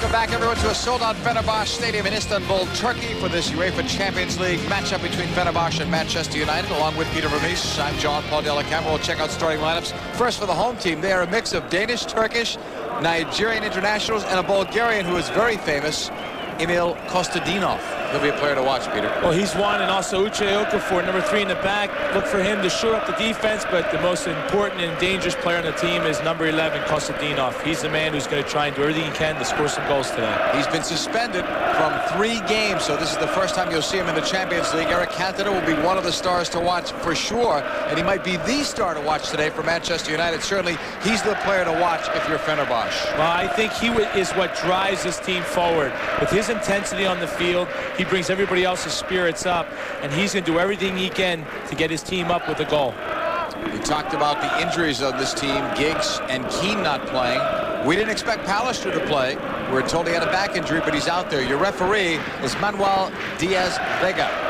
Welcome back, everyone, to a sold-out Fenerbahçe Stadium in Istanbul, Turkey, for this UEFA Champions League matchup between Fenerbahçe and Manchester United. Along with Peter Vermees, I'm John-Paul Dellacamera. We'll check out starting lineups. First, for the home team, they are a mix of Danish, Turkish, Nigerian internationals, and a Bulgarian who is very famous, Emil Kostadinov. He'll be a player to watch, Peter. Well, he's one, and also Uche Okafor, number 3 in the back. Look for him to shore up the defense, but the most important and dangerous player on the team is number 11, Kostadinov. He's the man who's going to try and do everything he can to score some goals today. He's been suspended from 3 games, so this is the first time you'll see him in the Champions League. Eric Cantona will be one of the stars to watch for sure, and he might be the star to watch today for Manchester United. Certainly, he's the player to watch if you're Fenerbahçe. Well, I think he is what drives this team forward. With his intensity on the field, he brings everybody else's spirits up, and he's going to do everything he can to get his team up with a goal. We talked about the injuries of this team, Giggs and Keane not playing. We didn't expect Pallister to play. We were told he had a back injury, but he's out there. Your referee is Manuel Diaz-Vega.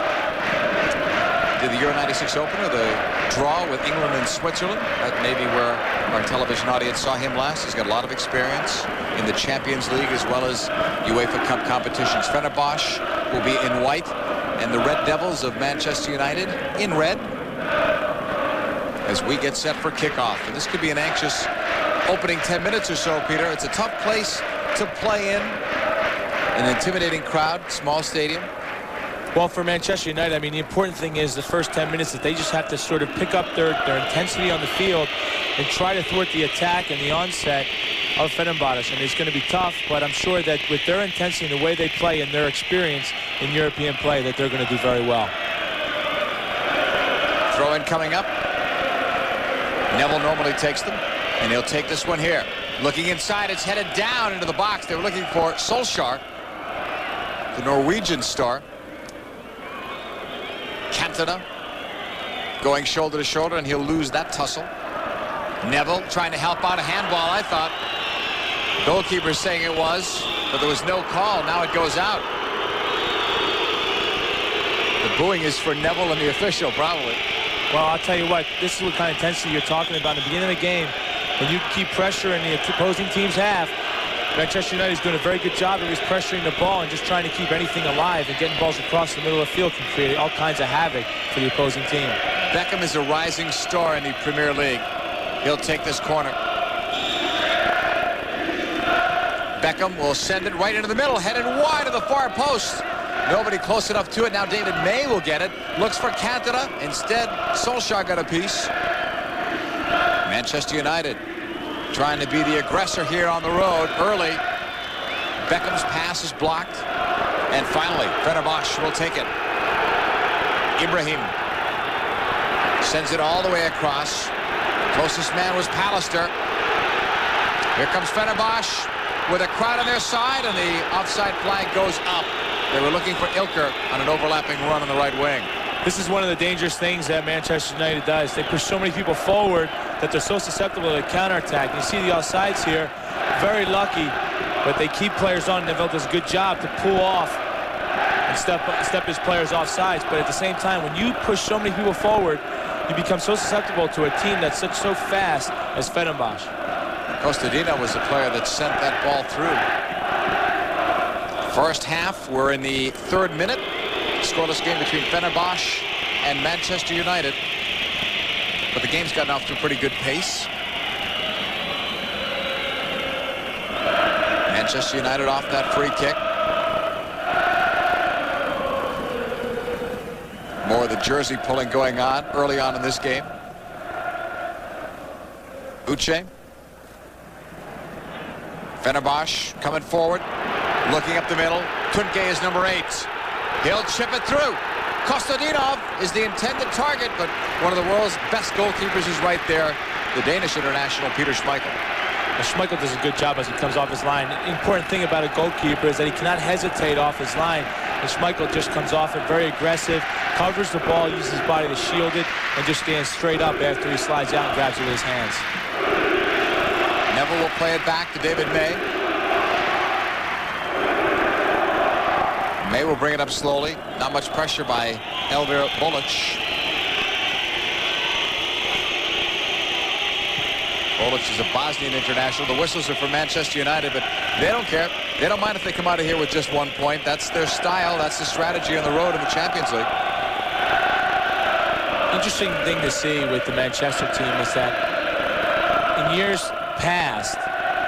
Did the Euro 96 opener, the draw with England and Switzerland. That may be where our television audience saw him last. He's got a lot of experience in the Champions League as well as UEFA Cup competitions. Fenerbahçe will be in white, and the Red Devils of Manchester United in red as we get set for kickoff. And this could be an anxious opening 10 minutes or so, Peter. It's a tough place to play in, an intimidating crowd, small stadium. Well, for Manchester United, I mean, the important thing is the first 10 minutes that they just have to sort of pick up their intensity on the field and try to thwart the attack and the onset of Fenerbahçe. And it's going to be tough, but I'm sure that with their intensity and the way they play and their experience in European play, that they're going to do very well. Throw-in coming up. Neville normally takes them, and he'll take this one here. Looking inside, it's headed down into the box. They were looking for Solskjær, the Norwegian star. Cantona going shoulder to shoulder, and he'll lose that tussle. Neville trying to help out, a handball, I thought. Goalkeeper saying it was, but there was no call. Now it goes out. The booing is for Neville and the official, probably. Well, I'll tell you what, this is what kind of intensity you're talking about in the beginning of the game. When you keep pressure in the opposing team's half, Manchester United is doing a very good job of just pressuring the ball and just trying to keep anything alive, and getting balls across the middle of the field can create all kinds of havoc for the opposing team. Beckham is a rising star in the Premier League. He'll take this corner. Beckham will send it right into the middle, headed wide of the far post. Nobody close enough to it. Now David May will get it. Looks for Cantona. Instead, Solskjær got a piece. Manchester United trying to be the aggressor here on the road early. Beckham's pass is blocked. And finally, Fenerbahçe will take it. Ibrahim sends it all the way across. Closest man was Pallister. Here comes Fenerbahçe with a crowd on their side, and the offside flag goes up. They were looking for Ilker on an overlapping run on the right wing. This is one of the dangerous things that Manchester United does. They push so many people forward that they're so susceptible to counterattack. You see the offsides here, very lucky, but they keep players on. Neville does a good job to pull off and step his players off sides. But at the same time, when you push so many people forward, you become so susceptible to a team that's so fast as Fenerbahçe. Kostadinov was the player that sent that ball through. First half, we're in the 3rd minute. Scoreless game between Fenerbahçe and Manchester United. But the game's gotten off to a pretty good pace. Manchester United off that free kick. More of the jersey pulling going on early on in this game. Uche. Fenerbahçe coming forward, looking up the middle. Tuncay is number 8. He'll chip it through. Kostadinov is the intended target, but one of the world's best goalkeepers is right there, the Danish international Peter Schmeichel. Well, Schmeichel does a good job as he comes off his line. The important thing about a goalkeeper is that he cannot hesitate off his line. And Schmeichel just comes off it very aggressive, covers the ball, uses his body to shield it, and just stands straight up after he slides out and grabs it with his hands. Neville will play it back to David May. May will bring it up slowly. Not much pressure by Bolić. Bolić is a Bosnian international. The whistles are for Manchester United, but They don't care. They don't mind if they come out of here with just 1 point. That's their style. That's the strategy on the road in the Champions League. Interesting thing to see with the Manchester team is that in years past,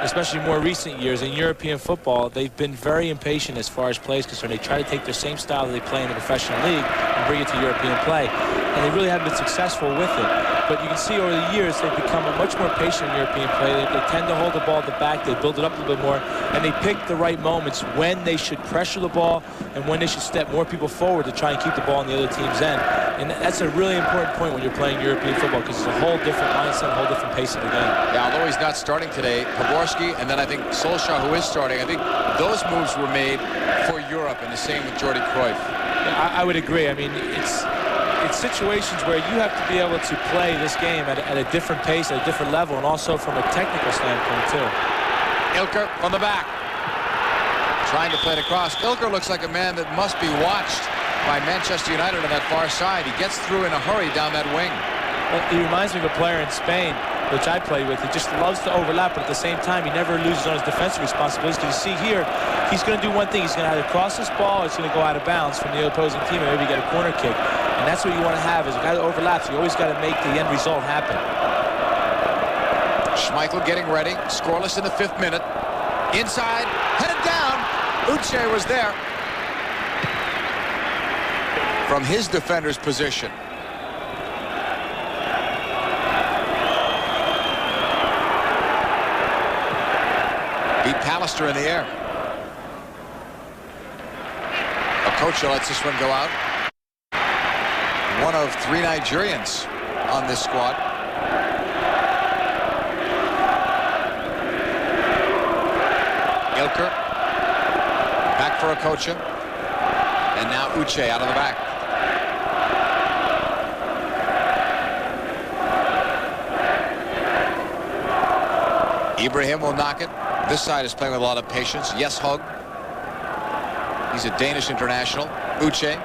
especially more recent years in European football, they've been very impatient as far as play is concerned. They try to take their same style that they play in the professional league and bring it to European play. And they really haven't been successful with it. But you can see over the years they've become a much more patient European play. They tend to hold the ball at the back. They build it up a little bit more. And they pick the right moments when they should pressure the ball and when they should step more people forward to try and keep the ball on the other team's end. And that's a really important point when you're playing European football, because it's a whole different mindset, a whole different pace of the game. Yeah, although he's not starting today, Poborski and then I think Solskjær, who is starting, I think those moves were made for Europe, and the same with Jordi Cruijff. Yeah, I would agree. I mean, it's situations where you have to be able to play this game at a different pace, at a different level, and also from a technical standpoint, too. Ilker from the back. Trying to play it across. Ilker looks like a man that must be watched by Manchester United on that far side. He gets through in a hurry down that wing. Well, he reminds me of a player in Spain, which I played with. He just loves to overlap, but at the same time, he never loses on his defensive responsibilities. Because you see here, he's going to do one thing. He's going to either cross this ball or it's going to go out of bounds from the opposing team and maybe get a corner kick. And that's what you want to have, is a guy that overlaps. You always got to make the end result happen. Schmeichel getting ready. Scoreless in the 5th minute. Inside, headed down. Uche was there. From his defender's position. Beat Pallister in the air. Okocha lets this one go out. One of 3 Nigerians on this squad. Ilker. Back for Okocha. And now Uche out of the back. Ibrahim will knock it. This side is playing with a lot of patience. Yes, Høgh. He's a Danish international. Uche.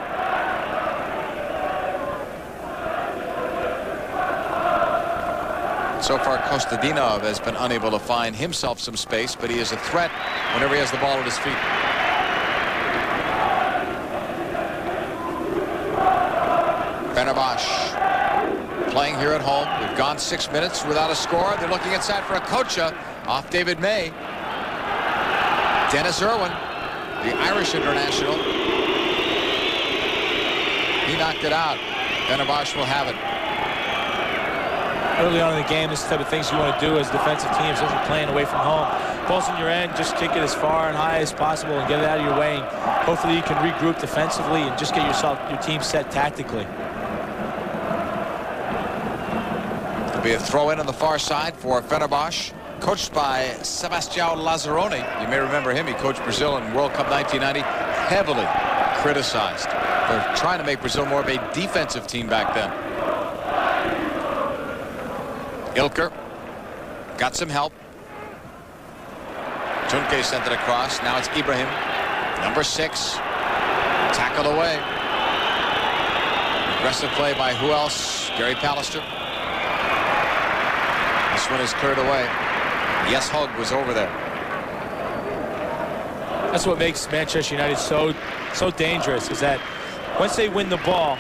So far, Kostadinov has been unable to find himself some space, but he is a threat whenever he has the ball at his feet. Fenerbahçe playing here at home. We've gone 6 minutes without a score. They're looking inside for Okocha off David May. Dennis Irwin, the Irish international. He knocked it out. Fenerbahçe will have it. Early on in the game, this type of things you want to do as defensive teams, especially playing away from home. Ball's in your end, just kick it as far and high as possible and get it out of your way. And hopefully you can regroup defensively and just get your team set tactically. There'll be a throw-in on the far side for Fenerbahçe, coached by Sebastião Lazzaroni. You may remember him. He coached Brazil in World Cup 1990, heavily criticized for trying to make Brazil more of a defensive team back then. Ilker got some help. Tuncay sent it across. Now it's Ibrahim, number 6. Tackled away. Aggressive play by who else? Gary Pallister. This one is cleared away. Yes, Høgh was over there. That's what makes Manchester United so dangerous, is that once they win the ball,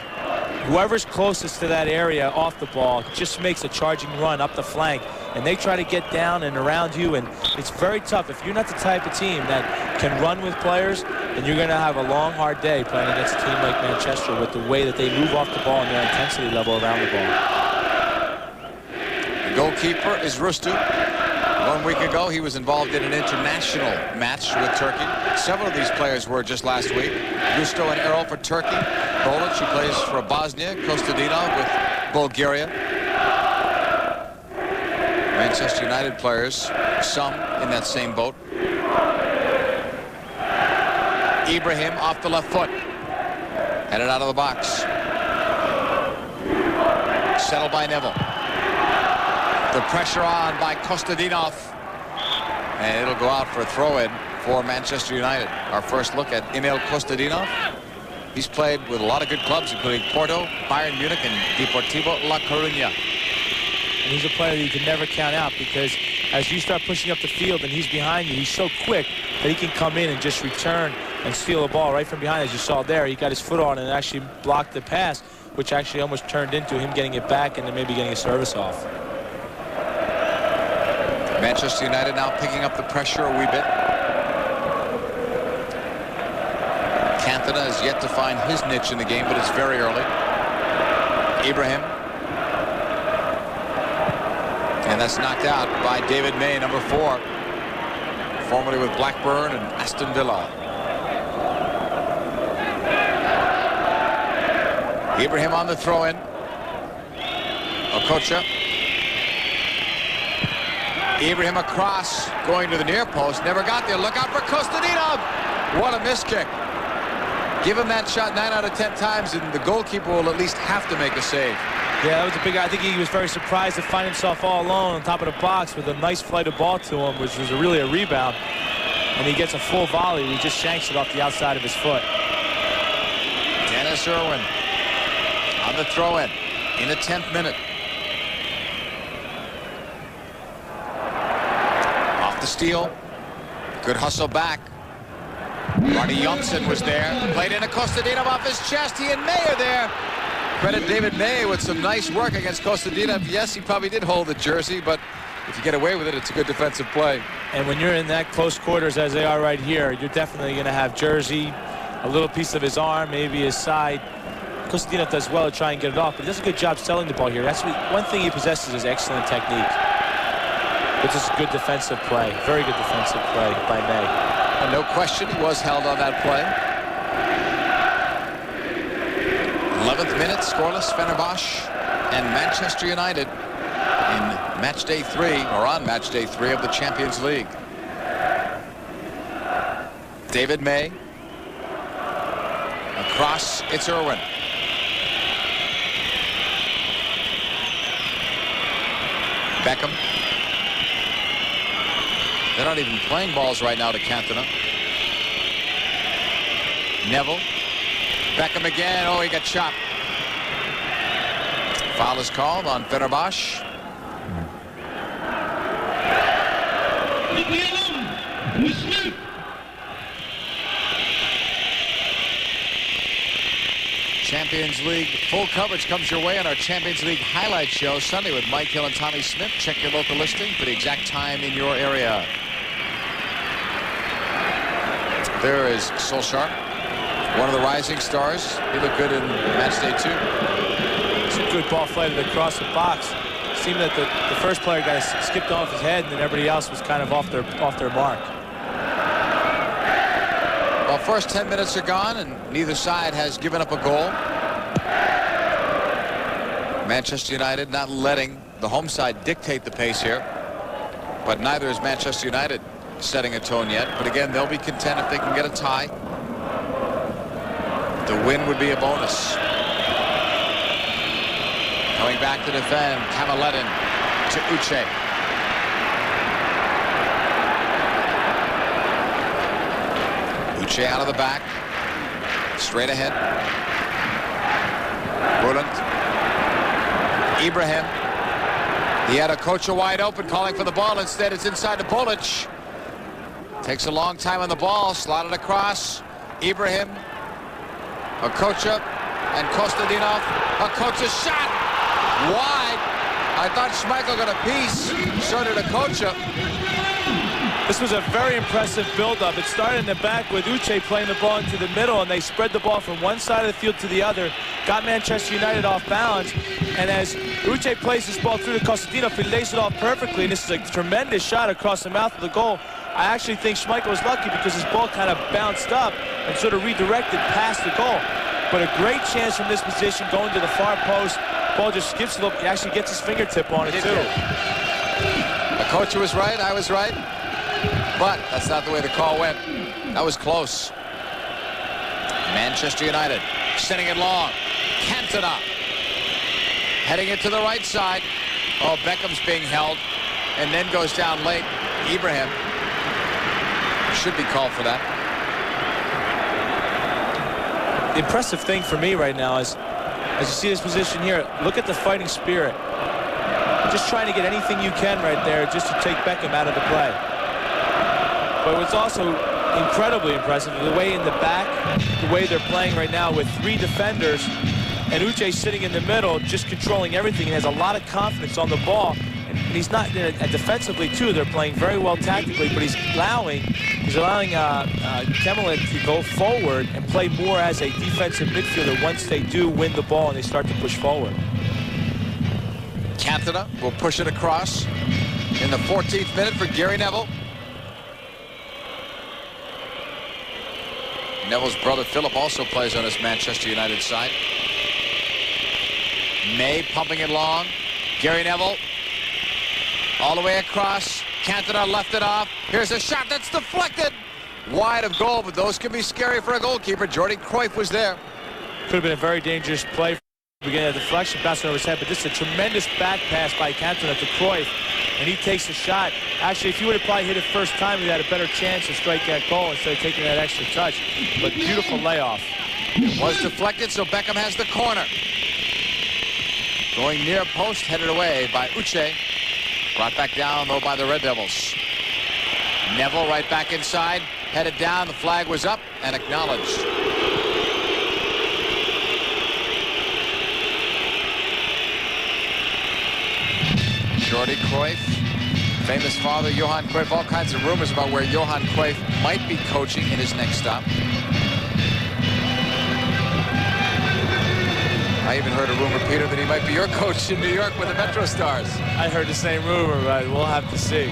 whoever's closest to that area off the ball just makes a charging run up the flank, and they try to get down and around you, and it's very tough. If you're not the type of team that can run with players, then you're going to have a long, hard day playing against a team like Manchester with the way that they move off the ball and their intensity level around the ball. The goalkeeper is Rüştü. 1 week ago, he was involved in an international match with Turkey. Several of these players were just last week. Rüştü and Erol for Turkey. Bolić, who plays for Bosnia. Kostadinov with Bulgaria. Manchester United players, some in that same boat. Ibrahim off the left foot. Headed out of the box. Settled by Neville. The pressure on by Kostadinov. And it'll go out for a throw-in for Manchester United. Our first look at Emil Kostadinov. He's played with a lot of good clubs, including Porto, Bayern Munich, and Deportivo La Coruña. And he's a player that you can never count out, because as you start pushing up the field and he's behind you, he's so quick that he can come in and just return and steal the ball right from behind, as you saw there. He got his foot on and actually blocked the pass, which actually almost turned into him getting it back and then maybe getting a service off. Manchester United now picking up the pressure a wee bit. Cantona has yet to find his niche in the game, but it's very early. Ibrahim. And that's knocked out by David May, number 4. Formerly with Blackburn and Aston Villa. Ibrahim on the throw-in. Okocha. Ibrahim across, going to the near post. Never got there. Look out for Kostadinov. What a miss kick. Give him that shot 9 out of 10 times, and the goalkeeper will at least have to make a save. Yeah, that was a big. I think he was very surprised to find himself all alone on top of the box with a nice flight of ball to him, which was really a rebound. And he gets a full volley. He just shanks it off the outside of his foot. Dennis Irwin on the throw-in in the 10th minute. Off the steal. Good hustle back. Johnsen was there. Played into Kostadinov off his chest. He and May are there. Credit David May with some nice work against Kostadinov. Yes, he probably did hold the jersey, but if you get away with it, it's a good defensive play. And when you're in that close quarters as they are right here, you're definitely going to have jersey, a little piece of his arm, maybe his side. Kostadinov does well to try and get it off, but he does a good job selling the ball here. That's one thing he possesses is excellent technique. It's just good defensive play. Very good defensive play by May. And no question he was held on that play. 11th minute, scoreless, Fenerbahçe and Manchester United in match day 3, or on match day 3 of the Champions League. David May. Across, it's Irwin. Beckham. They're not even playing balls right now to Cantona. Neville. Beckham again. Oh, he got chopped. Foul is called on Fenerbahçe. Champions League full coverage comes your way on our Champions League highlight show Sunday with Mike Hill and Tommy Smith. Check your local listing for the exact time in your area. There is Solskjær, one of the rising stars. He looked good in match day 2. It's a good ball flighted across the box. It seemed that the first player got skipped off his head, and then everybody else was kind of off their mark. Well, first 10 minutes are gone, and neither side has given up a goal. Manchester United not letting the home side dictate the pace here, but neither is Manchester United setting a tone yet. But again, they'll be content if they can get a tie. The win would be a bonus. Coming back to defend, Kemalettin to Uche. Uche out of the back, straight ahead. Bülent. Ibrahim. He had Okocha wide open, calling for the ball. Instead, it's inside to Bolić. Takes a long time on the ball, slotted across. Ibrahim. Okocha and Kostadinov. Okocha shot wide. I thought Schmeichel got a piece. So did Okocha. This was a very impressive build-up. It started in the back with Uche playing the ball into the middle, and they spread the ball from one side of the field to the other, got Manchester United off balance, and as Uche plays this ball through to Kostadinov, he lays it off perfectly, and this is a tremendous shot across the mouth of the goal. I actually think Schmeichel was lucky because his ball kind of bounced up and sort of redirected past the goal. But a great chance from this position, going to the far post. Ball just skips a little. He actually gets his fingertip on it, too. Okocha was right, I was right. But that's not the way the call went. That was close. Manchester United sending it long. Cantona heading it to the right side. Oh, Beckham's being held and then goes down late. Ibrahim should be called for that. The impressive thing for me right now is, as you see this position here, look at the fighting spirit. just trying to get anything you can right there just to take Beckham out of the play. But what's also incredibly impressive is the way in the back, the way they're playing right now with 3 defenders, and Uche sitting in the middle, just controlling everything, and has a lot of confidence on the ball. And he's not, and defensively too, they're playing very well tactically, but he's allowing Kemalettin to go forward and play more as a defensive midfielder once they do win the ball and they start to push forward. Cantona will push it across in the 14th minute for Gary Neville. Neville's brother Philip also plays on this Manchester United side. May pumping it long. Gary Neville all the way across. Cantona left it off. Here's a shot that's deflected. Wide of goal, but those can be scary for a goalkeeper. Jordi Cruijff was there. Could have been a very dangerous play. Beginning of deflection, bouncing over his head, but this is a tremendous back pass by Cantona to Cruijff, and he takes the shot. Actually, if he would have probably hit it first time, he had a better chance to strike that goal instead of taking that extra touch. But beautiful layoff. It was deflected, so Beckham has the corner. Going near post, headed away by Uche. Brought back down, though, by the Red Devils. Neville right back inside, headed down. The flag was up and acknowledged. Jordi Cruijff, famous father, Johan Cruijff. All kinds of rumors about where Johan Cruijff might be coaching in his next stop. I even heard a rumor, Peter, that he might be your coach in New York with the Metro Stars. I heard the same rumor, but we'll have to see.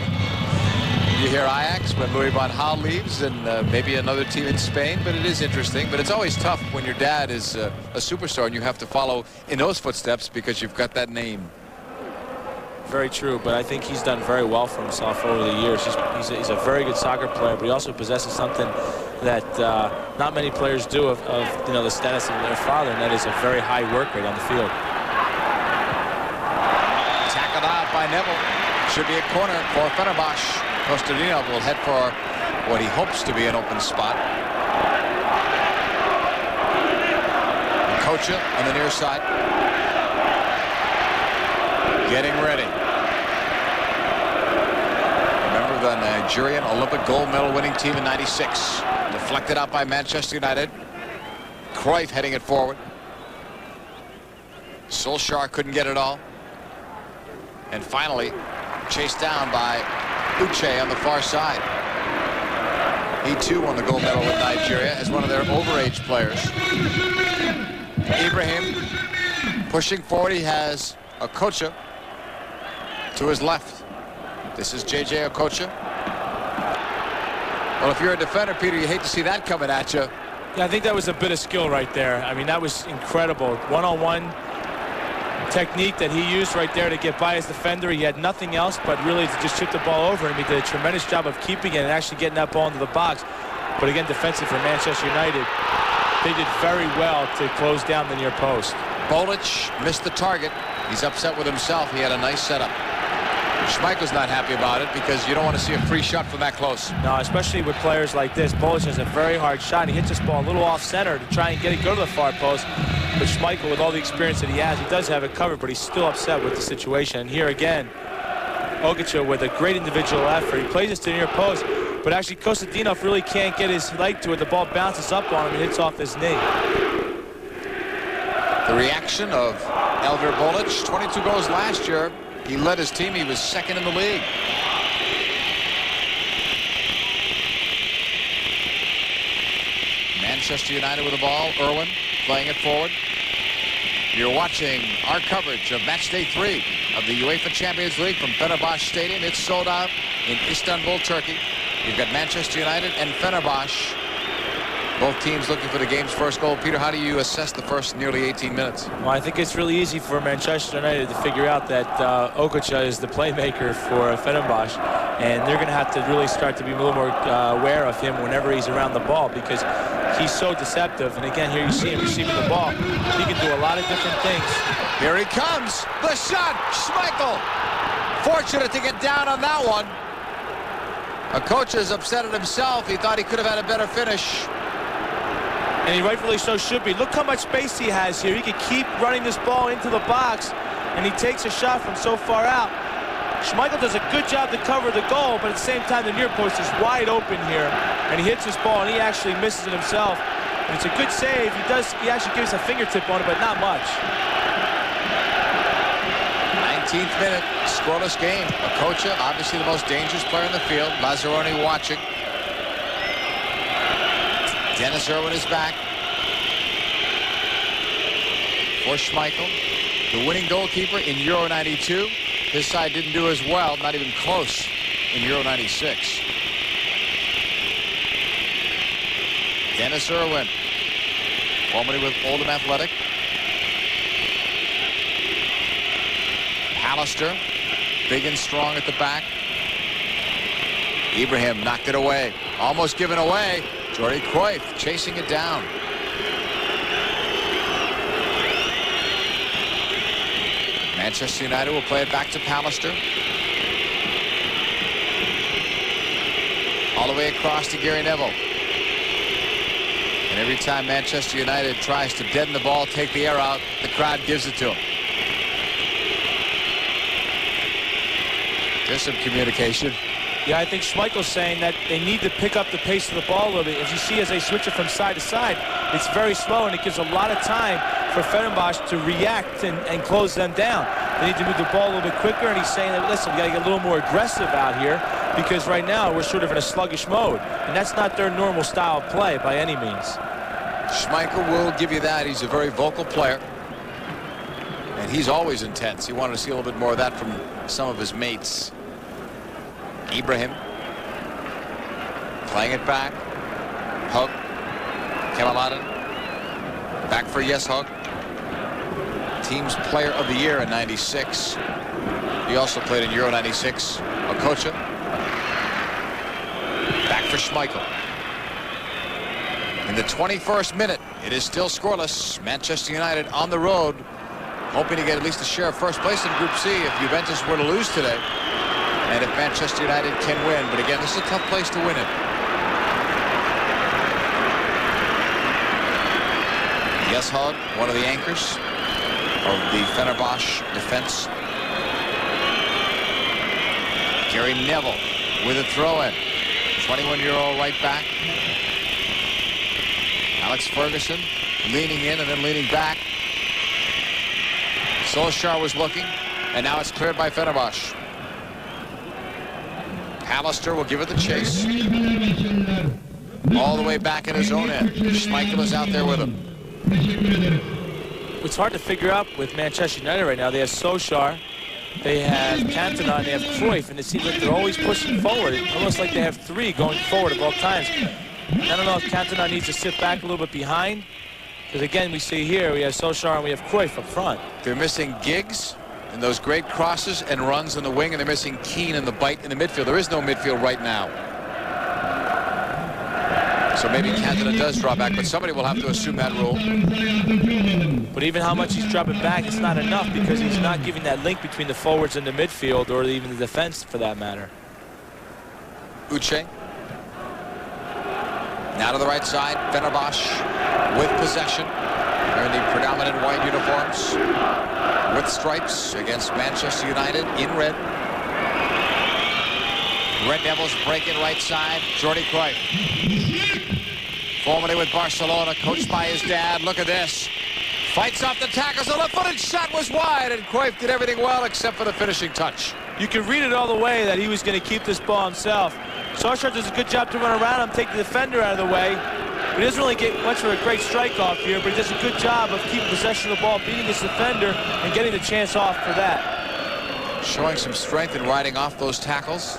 You hear Ajax when Louis van Gaal leaves, and maybe another team in Spain, but it is interesting. But it's always tough when your dad is a superstar and you have to follow in those footsteps because you've got that name. Very true, but I think he's done very well for himself over the years. He's a very good soccer player, but he also possesses something that not many players do of the status of their father, and that is a very high work rate on the field. Tackled out by Neville. Should be a corner for Fenerbahçe. Kostadinov will head for what he hopes to be an open spot. Okocha on the near side. Getting ready. Remember the Nigerian Olympic gold medal winning team in '96. Deflected out by Manchester United. Cruijff heading it forward. Solskjær couldn't get it all. And finally, chased down by Uche on the far side. He too won the gold medal with Nigeria as one of their overage players. Ibrahim pushing forward. He has Okocha to his left. This is J.J. Okocha. Well, if you're a defender, Peter, you hate to see that coming at you. Yeah, I think that was a bit of skill right there. I mean, that was incredible. One-on-one technique that he used right there to get by his defender. He had nothing else but really to just chip the ball over him. He did a tremendous job of keeping it and actually getting that ball into the box. But again, defensive for Manchester United, they did very well to close down the near post. Bolić missed the target. He's upset with himself. He had a nice setup. Schmeichel's not happy about it because you don't want to see a free shot from that close. No, especially with players like this. Bolić has a very hard shot. He hits this ball a little off center to try and go to the far post. But Schmeichel, with all the experience that he has, he does have it covered, but he's still upset with the situation. And here again, Okocha with a great individual effort. He plays this to the near post, but actually Kostadinov really can't get his leg to it. The ball bounces up on him and hits off his knee. The reaction of Elver Bolić, 22 goals last year. He led his team. He was second in the league. Manchester United with the ball. Irwin playing it forward. You're watching our coverage of match day 3 of the UEFA Champions League from Fenerbahçe Stadium. It's sold out in Istanbul, Turkey. You've got Manchester United and Fenerbahçe. Both teams looking for the game's first goal. Peter, how do you assess the first nearly 18 minutes? Well, I think it's really easy for Manchester United to figure out that Okocha is the playmaker for Fenerbahçe, and they're going to have to really start to be a little more aware of him whenever he's around the ball because he's so deceptive. And again, here you see him receiving the ball. He can do a lot of different things. Here he comes. The shot. Schmeichel. Fortunate to get down on that one. Okocha is upset at himself. He thought he could have had a better finish. And he rightfully so should be. Look how much space he has here. He could keep running this ball into the box, and he takes a shot from so far out. Schmeichel does a good job to cover the goal, but at the same time, the near post is wide open here, and he hits his ball, and he actually misses it himself. And it's a good save. He actually gives a fingertip on it, but not much. 19th minute, scoreless game. Okocha, obviously the most dangerous player in the field. Lazzaroni watching. Dennis Irwin is back. For Schmeichel, the winning goalkeeper in Euro 92. His side didn't do as well, not even close, in Euro 96. Dennis Irwin, formerly with Oldham Athletic. Pallister, big and strong at the back. Ibrahim knocked it away, almost given away. Jordi Cruijff chasing it down. Manchester United will play it back to Pallister. All the way across to Gary Neville. And every time Manchester United tries to deaden the ball, take the air out, the crowd gives it to him. There's some communication. Yeah, I think Schmeichel's saying that they need to pick up the pace of the ball a little bit. As you see, as they switch it from side to side, it's very slow, and it gives a lot of time for Fenerbahçe to react and close them down. They need to move the ball a little bit quicker, and he's saying that, listen, we got to get a little more aggressive out here because right now we're sort of in a sluggish mode, and that's not their normal style of play by any means. Schmeichel will give you that. He's a very vocal player, and he's always intense. He wanted to see a little bit more of that from some of his mates. Ibrahim playing it back. Høgh, Kemalettin, back for Høgh. Team's player of the year in 96. He also played in Euro 96. Okocha. Back for Schmeichel. In the 21st minute, it is still scoreless. Manchester United on the road, hoping to get at least a share of first place in Group C if Juventus were to lose today. And if Manchester United can win. But again, this is a tough place to win it. Høgh, one of the anchors of the Fenerbahçe defense. Gary Neville with a throw-in. 21-year-old right back. Alex Ferguson leaning in and then leaning back. Solskjær was looking, and now it's cleared by Fenerbahçe. Pallister will give it the chase. All the way back in his own end. Schmeichel is out there with him. It's hard to figure out with Manchester United right now. They have Solskjær, they have Cantona, and they have Cruijff, and it seems like they're always pushing forward. It's almost like they have three going forward at all times. I don't know if Cantona needs to sit back a little bit behind, because again, we see here, we have Solskjær and we have Cruijff up front. They're missing Giggs and those great crosses and runs in the wing, and they're missing Keane in the bite in the midfield. There is no midfield right now. So maybe Cantona does draw back, but somebody will have to assume that role. But even how much he's dropping back, it's not enough because he's not giving that link between the forwards and the midfield, or even the defense for that matter. Uche. Now to the right side, Fenerbahçe with possession. They're in the predominant white uniforms with stripes against Manchester United in red. Red Devils breaking right side. Jordi Cruijff. Formerly with Barcelona, coached by his dad. Look at this. Fights off the tackles. The left-footed shot was wide, and Cruijff did everything well except for the finishing touch. You can read it all the way that he was going to keep this ball himself. Solskjær does a good job to run around him, take the defender out of the way. He doesn't really get much of a great strike off here, but he does a good job of keeping possession of the ball, beating his defender, and getting the chance off for that. Showing some strength in riding off those tackles.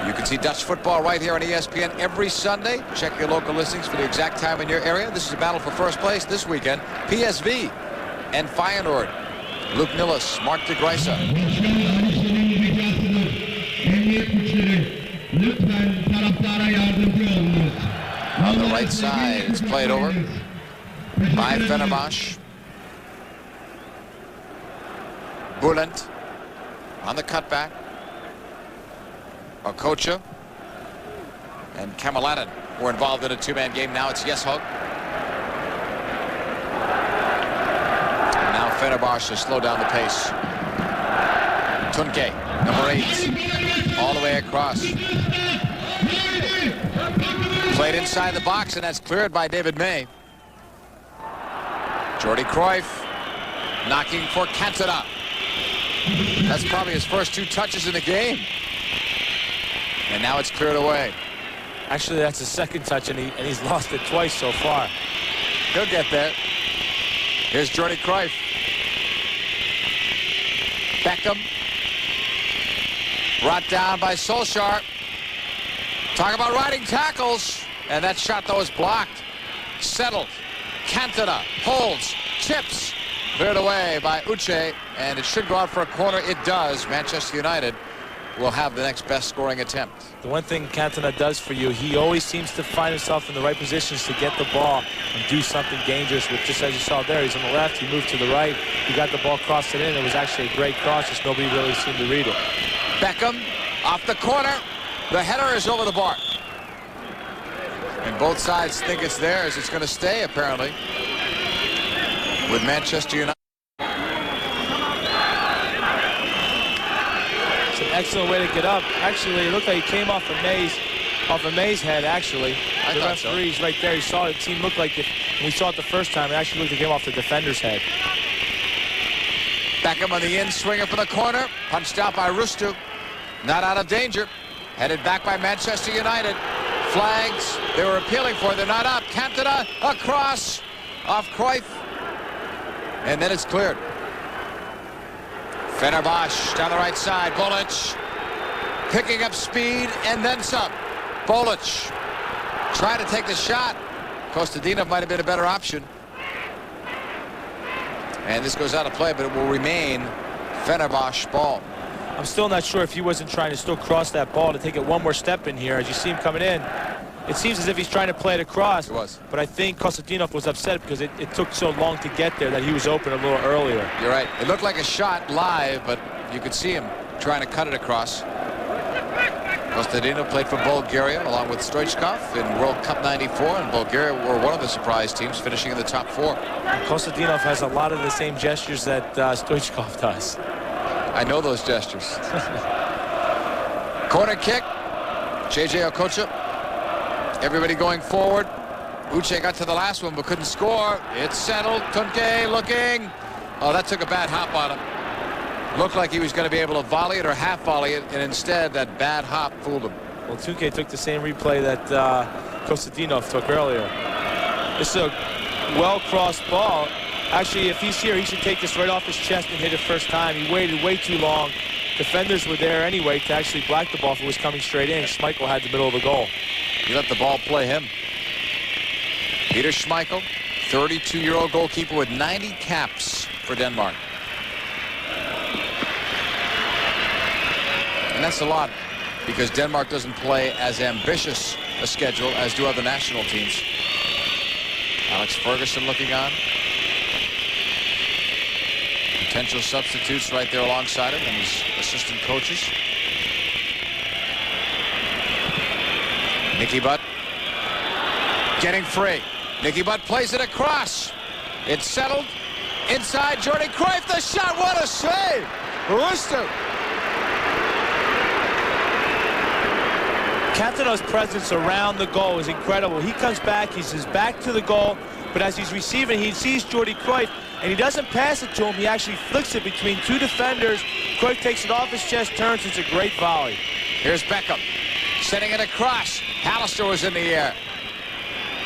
You can see Dutch football right here on ESPN every Sunday. Check your local listings for the exact time in your area. This is a battle for first place this weekend. PSV and Feyenoord. Luke Nilles, Mark de Gruyter. On the right side, it's played over by Fenerbahçe. Bülent on the cutback. Okocha and Kemalettin were involved in a two-man game. Now it's Høgh. Now Fenerbahçe to slow down the pace. Tuncay, number 8, all the way across. Played inside the box, and that's cleared by David May. Jordi Cruijff knocking for Cantona. That's probably his first 2 touches in the game. And now it's cleared away. Actually, that's his second touch, and he's lost it twice so far. He'll get there. Here's Jordi Cruijff. Beckham. Brought down by Solskjær. Talk about riding tackles. And that shot, though, is blocked. Settled. Cantona holds, chips. Cleared away by Uche. And it should go out for a corner. It does. Manchester United will have the next best scoring attempt. The one thing Cantona does for you, he always seems to find himself in the right positions to get the ball and do something dangerous with, just as you saw there, he's on the left, he moved to the right, he got the ball, crossed it in. It was actually a great cross, just nobody really seemed to read it. Beckham off the corner. The header is over the bar. And both sides think it's theirs. It's going to stay, apparently, with Manchester United. Excellent way to get up. Actually, it looked like he came off of May's head, actually. The referee's right there. He saw it. It looked like when we saw it the first time, it actually looked like it came off the defender's head. Beckham on the in, swinger for the corner. Punched out by Rüştü. Not out of danger. Headed back by Manchester United. Flags they were appealing for. They're not up. Cantona across off Cruijff. And then it's cleared. Fenerbahçe down the right side. Bolić picking up speed and then some. Bolić trying to take the shot. Kostadinov might have been a better option. And this goes out of play, but it will remain Fenerbahçe ball. I'm still not sure if he wasn't trying to still cross that ball to take it one more step in here. As you see him coming in, it seems as if he's trying to play it across. It was. But I think Kostadinov was upset because it took so long to get there that he was open a little earlier. You're right. It looked like a shot live, but you could see him trying to cut it across. Kostadinov played for Bulgaria along with Stoichkov in World Cup '94, and Bulgaria were one of the surprise teams, finishing in the top 4. And Kostadinov has a lot of the same gestures that Stoichkov does. I know those gestures. Corner kick. JJ Okocha. Everybody going forward. Uche got to the last one but couldn't score. It's settled. Tuncay looking. Oh, that took a bad hop on him. Looked like he was going to be able to volley it or half volley it, and instead that bad hop fooled him. Well, Tuncay took the same replay that Kostadinov took earlier. This is a well-crossed ball. Actually, if he's here, he should take this right off his chest and hit it first time. He waited way too long. Defenders were there anyway to actually block the ball if it was coming straight in. Schmeichel had the middle of the goal. He let the ball play him. Peter Schmeichel, 32-year-old goalkeeper with 90 caps for Denmark. And that's a lot because Denmark doesn't play as ambitious a schedule as do other national teams. Alex Ferguson looking on. Potential substitutes right there alongside him and his assistant coaches. Nicky Butt getting free. Nicky Butt plays it across. It's settled inside. Jordi Cruijff, the shot. What a save! Rüştü. Cantona's presence around the goal is incredible. He comes back, he's his back to the goal, but as he's receiving, he sees Jordi Cruijff, and he doesn't pass it to him. He actually flicks it between 2 defenders. Cruijff takes it off his chest, turns. It's a great volley. Here's Beckham sending it across. Pallister was in the air.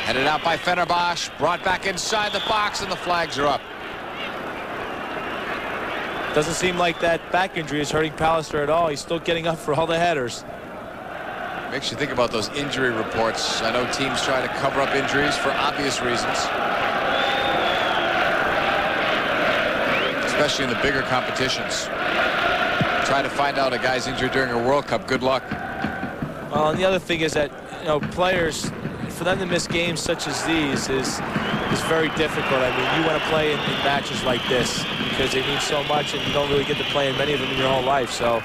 Headed out by Fenerbahçe, brought back inside the box, and the flags are up. Doesn't seem like that back injury is hurting Pallister at all. He's still getting up for all the headers. Makes you think about those injury reports. I know teams try to cover up injuries for obvious reasons, especially in the bigger competitions. Try to find out a guy's injured during a World Cup. Good luck. Well, and the other thing is that, you know, players, for them to miss games such as these is very difficult. I mean, you want to play in matches like this because they mean so much, and you don't really get to play in many of them in your whole life. So,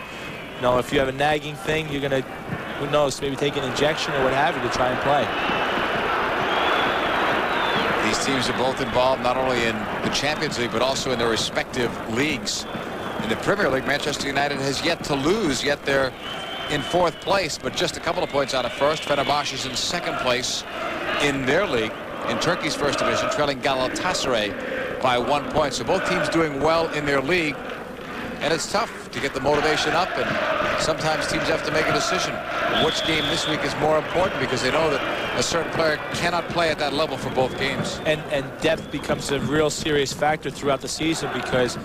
you know, if you have a nagging thing, you're going to, who knows, maybe take an injection or what have you to try and play. These teams are both involved not only in the Champions League but also in their respective leagues. In the Premier League, Manchester United has yet to lose, yet they're in 4th place, but just a couple of points out of first. Fenerbahçe is in 2nd place in their league, in Turkey's 1st division, trailing Galatasaray by 1 point. So both teams doing well in their league, and it's tough to get the motivation up, and sometimes teams have to make a decision which game this week is more important, because they know that a certain player cannot play at that level for both games. And depth becomes a real serious factor throughout the season, because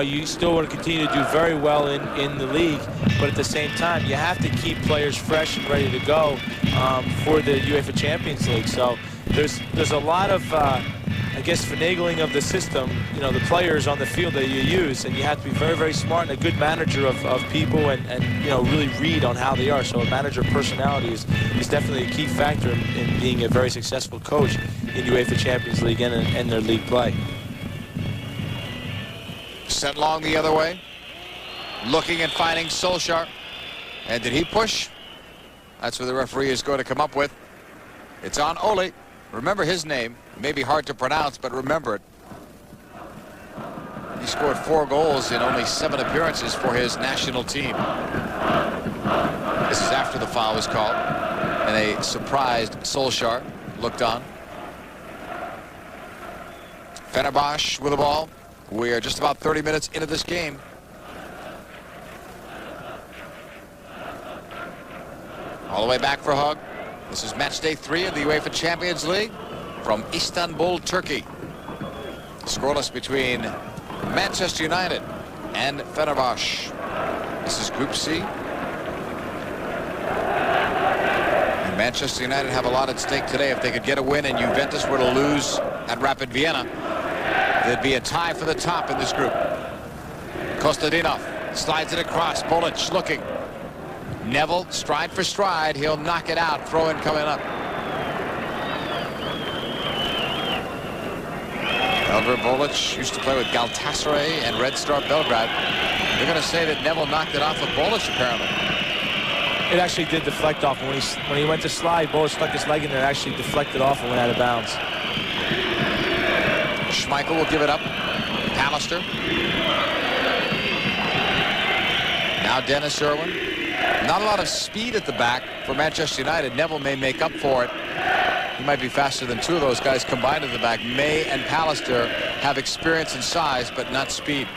you still want to continue to do very well in the league, but at the same time you have to keep players fresh and ready to go for the UEFA Champions League. So there's a lot of I guess finagling of the system, the players on the field that you use, and you have to be very, very smart and a good manager of people, and really read on how they are. So a manager personality is definitely a key factor in being a very successful coach in UEFA Champions League and their league play. Sent long the other way, looking and finding Solskjær, and did he push? That's what the referee is going to come up with. It's on Ole. Remember his name. It may be hard to pronounce, but remember it. He scored 4 goals in only 7 appearances for his national team. This is after the foul was called, and a surprised Solskjær looked on. Fenerbahçe with the ball. We are just about 30 minutes into this game. All the way back for Høgh. This is match day 3 of the UEFA Champions League from Istanbul, Turkey. Scoreless between Manchester United and Fenerbahçe. This is Group C. And Manchester United have a lot at stake today. If they could get a win and Juventus were to lose at Rapid Vienna, there'd be a tie for the top in this group. Kostadinov slides it across. Bolić looking. Neville, stride for stride. He'll knock it out. Throw in coming up. Bolić used to play with Galatasaray and Red Star Belgrade. They're going to say that Neville knocked it off of Bolić, apparently. It actually did deflect off. When he went to slide, Bolić stuck his leg in there. It actually deflected off and went out of bounds. Schmeichel will give it up. Pallister. Now Dennis Irwin. Not a lot of speed at the back for Manchester United. Neville may make up for it. He might be faster than 2 of those guys combined at the back. May and Pallister have experience and size, but not speed.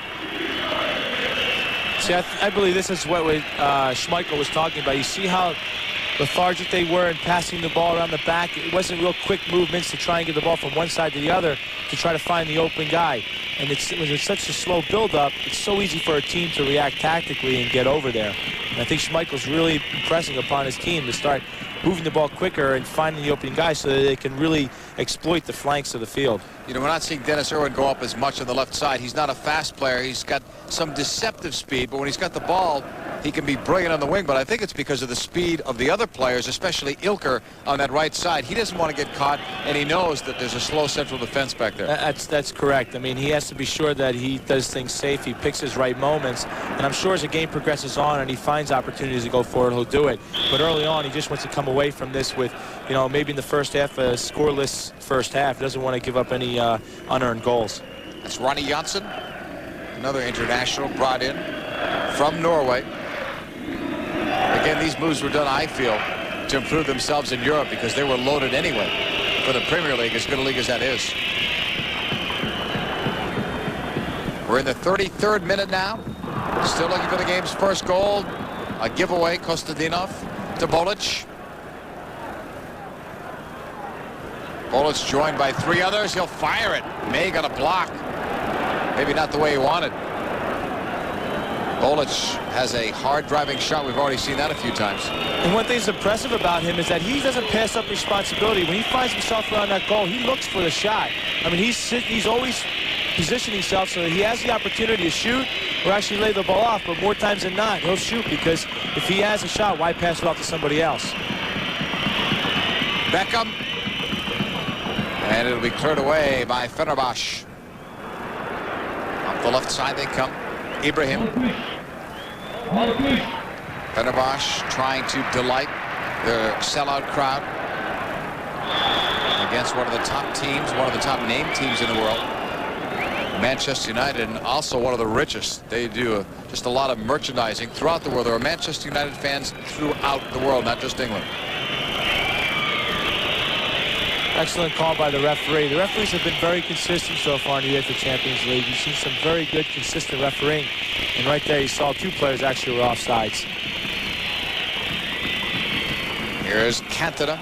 See, I believe this is what Schmeichel was talking about. You see how lethargic they were in passing the ball around the back. It wasn't real quick movements to try and get the ball from one side to the other to try to find the open guy. And when it's such a slow build-up, it's so easy for a team to react tactically and get over there. And I think Schmeichel's really impressing upon his team to start moving the ball quicker and finding the opening guy so that they can really exploit the flanks of the field. We're not seeing Dennis Irwin go up as much on the left side. He's not a fast player. He's got some deceptive speed, but when he's got the ball, he can be brilliant on the wing. But I think it's because of the speed of the other players, especially Ilker on that right side. He doesn't want to get caught, and he knows that there's a slow central defense back there. That's correct. I mean, he has to be sure that he does things safe. He picks his right moments, and I'm sure as the game progresses on and he finds opportunities to go forward, he'll do it. But early on, he just wants to come away from this with, maybe in the first half, a scoreless first half. He doesn't want to give up any unearned goals. That's Ronny Johnsen, another international brought in from Norway. Again, these moves were done, I feel, to improve themselves in Europe because they were loaded anyway for the Premier League, as good a league as that is. We're in the 33rd minute now. Still looking for the game's first goal. A giveaway, Kostadinov to Bolić. Bolić joined by 3 others. He'll fire it. May got a block. Maybe not the way he wanted. Bolić has a hard driving shot. We've already seen that a few times. And one thing that's impressive about him is that he doesn't pass up responsibility. When he finds himself around that goal, he looks for the shot. I mean, he's always positioning himself so that he has the opportunity to shoot or actually lay the ball off. But more times than not, he'll shoot because if he has a shot, why pass it off to somebody else? Beckham. And it'll be cleared away by Fenerbahçe. Up the left side they come. Ibrahim. Fenerbahçe trying to delight their sellout crowd against one of the top teams, one of the top named teams in the world. Manchester United, and also one of the richest. They do just a lot of merchandising throughout the world. There are Manchester United fans throughout the world, not just England. Excellent call by the referee. The referees have been very consistent so far in the UEFA Champions League. You've seen some very good, consistent refereeing. And right there, you saw two players actually were offsides. Here's Cantona.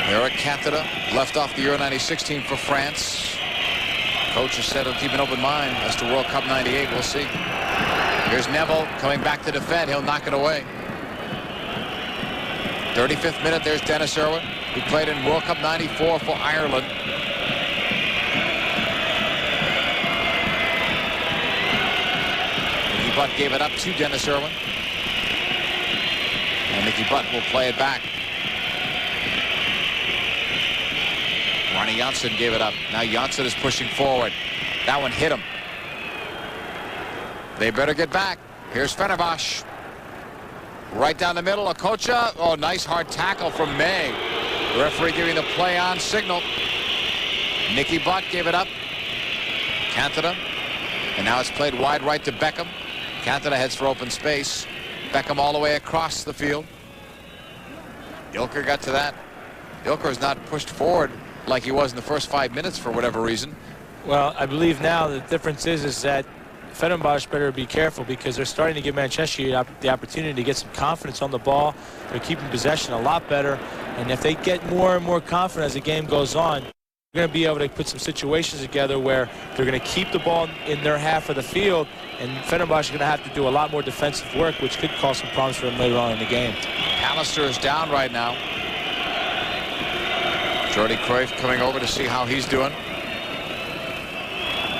Eric Cantona left off the Euro 96 team for France. Coach has said he'll keep an open mind as to World Cup 98. We'll see. Here's Neville coming back to defend. He'll knock it away. 35th minute, there's Dennis Irwin, who played in World Cup 94 for Ireland. Nicky Butt gave it up to Dennis Irwin. And Nicky Butt will play it back. Ronnie Johnsen gave it up. Now Johnsen is pushing forward. That one hit him. They better get back. Here's Fenerbahçe. Right down the middle, Okocha. Oh, nice hard tackle from May. The referee giving the play-on signal. Nicky Butt gave it up. Cantona. And now it's played wide right to Beckham. Cantona heads for open space. Beckham all the way across the field. Ilker got to that. Ilker is not pushed forward like he was in the first 5 minutes for whatever reason. Well, I believe now the difference is that Fenerbahçe better be careful because they're starting to give Manchester United the opportunity to get some confidence on the ball. They're keeping possession a lot better. And if they get more and more confident as the game goes on, they're going to be able to put some situations together where they're going to keep the ball in their half of the field. And Fenerbahçe are going to have to do a lot more defensive work, which could cause some problems for them later on in the game. Pallister is down right now. Jordi Cruijff coming over to see how he's doing.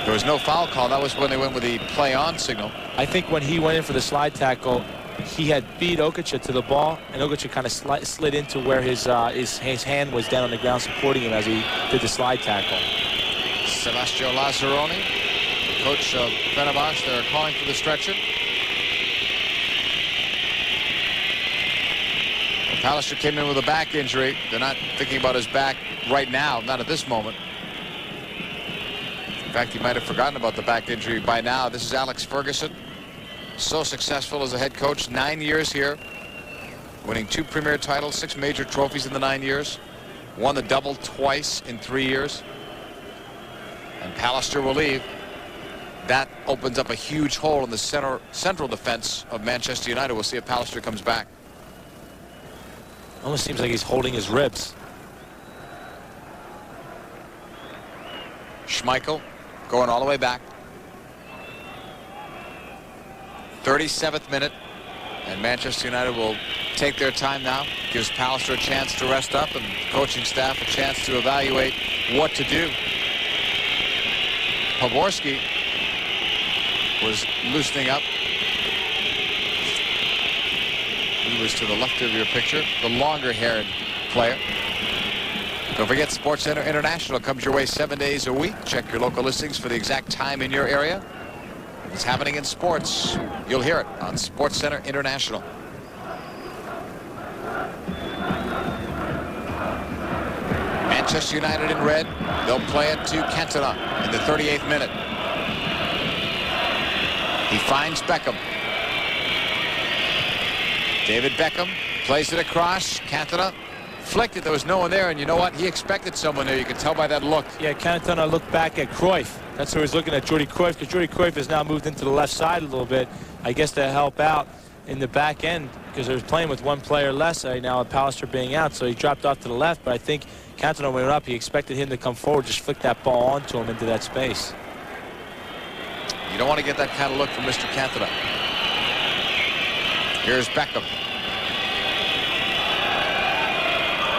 There was no foul call. That was when they went with the play-on signal. I think when he went in for the slide tackle, he had beat Okocha to the ball, and Okocha kind of slid into where his hand was down on the ground supporting him as he did the slide tackle. Sebastião Lazzaroni, the coach of Fenerbahçe, they're calling for the stretcher. Pallister came in with a back injury. They're not thinking about his back right now, not at this moment. In fact, he might have forgotten about the back injury by now. This is Alex Ferguson. So successful as a head coach, 9 years here, winning 2 Premier titles, 6 major trophies in the 9 years, won the double twice in 3 years. And Pallister will leave. That opens up a huge hole in the central defense of Manchester United. We'll see if Pallister comes back. Almost seems like he's holding his ribs. Schmeichel going all the way back. 37th minute, and Manchester United will take their time now. Gives Pallister a chance to rest up and the coaching staff a chance to evaluate what to do. Poborski was loosening up. He was to the left of your picture, the longer-haired player. Don't forget, SportsCenter International comes your way 7 days a week. Check your local listings for the exact time in your area. It's happening in sports. You'll hear it on SportsCenter International. Manchester United in red. They'll play it to Cantona in the 38th minute. He finds Beckham. David Beckham plays it across. Cantona flicked it. There was no one there, and you know what? He expected someone there. You could tell by that look. Yeah, Cantona looked back at Cruijff. That's who he's looking at, Jordi Cruijff, because Jordi Cruijff has now moved into the left side a little bit, I guess, to help out in the back end, because they're playing with one player less right now, with Pallister being out, so he dropped off to the left. But I think Cantona went up. He expected him to come forward, just flick that ball onto him into that space. You don't want to get that kind of look from Mr. Cantona. Here's Beckham.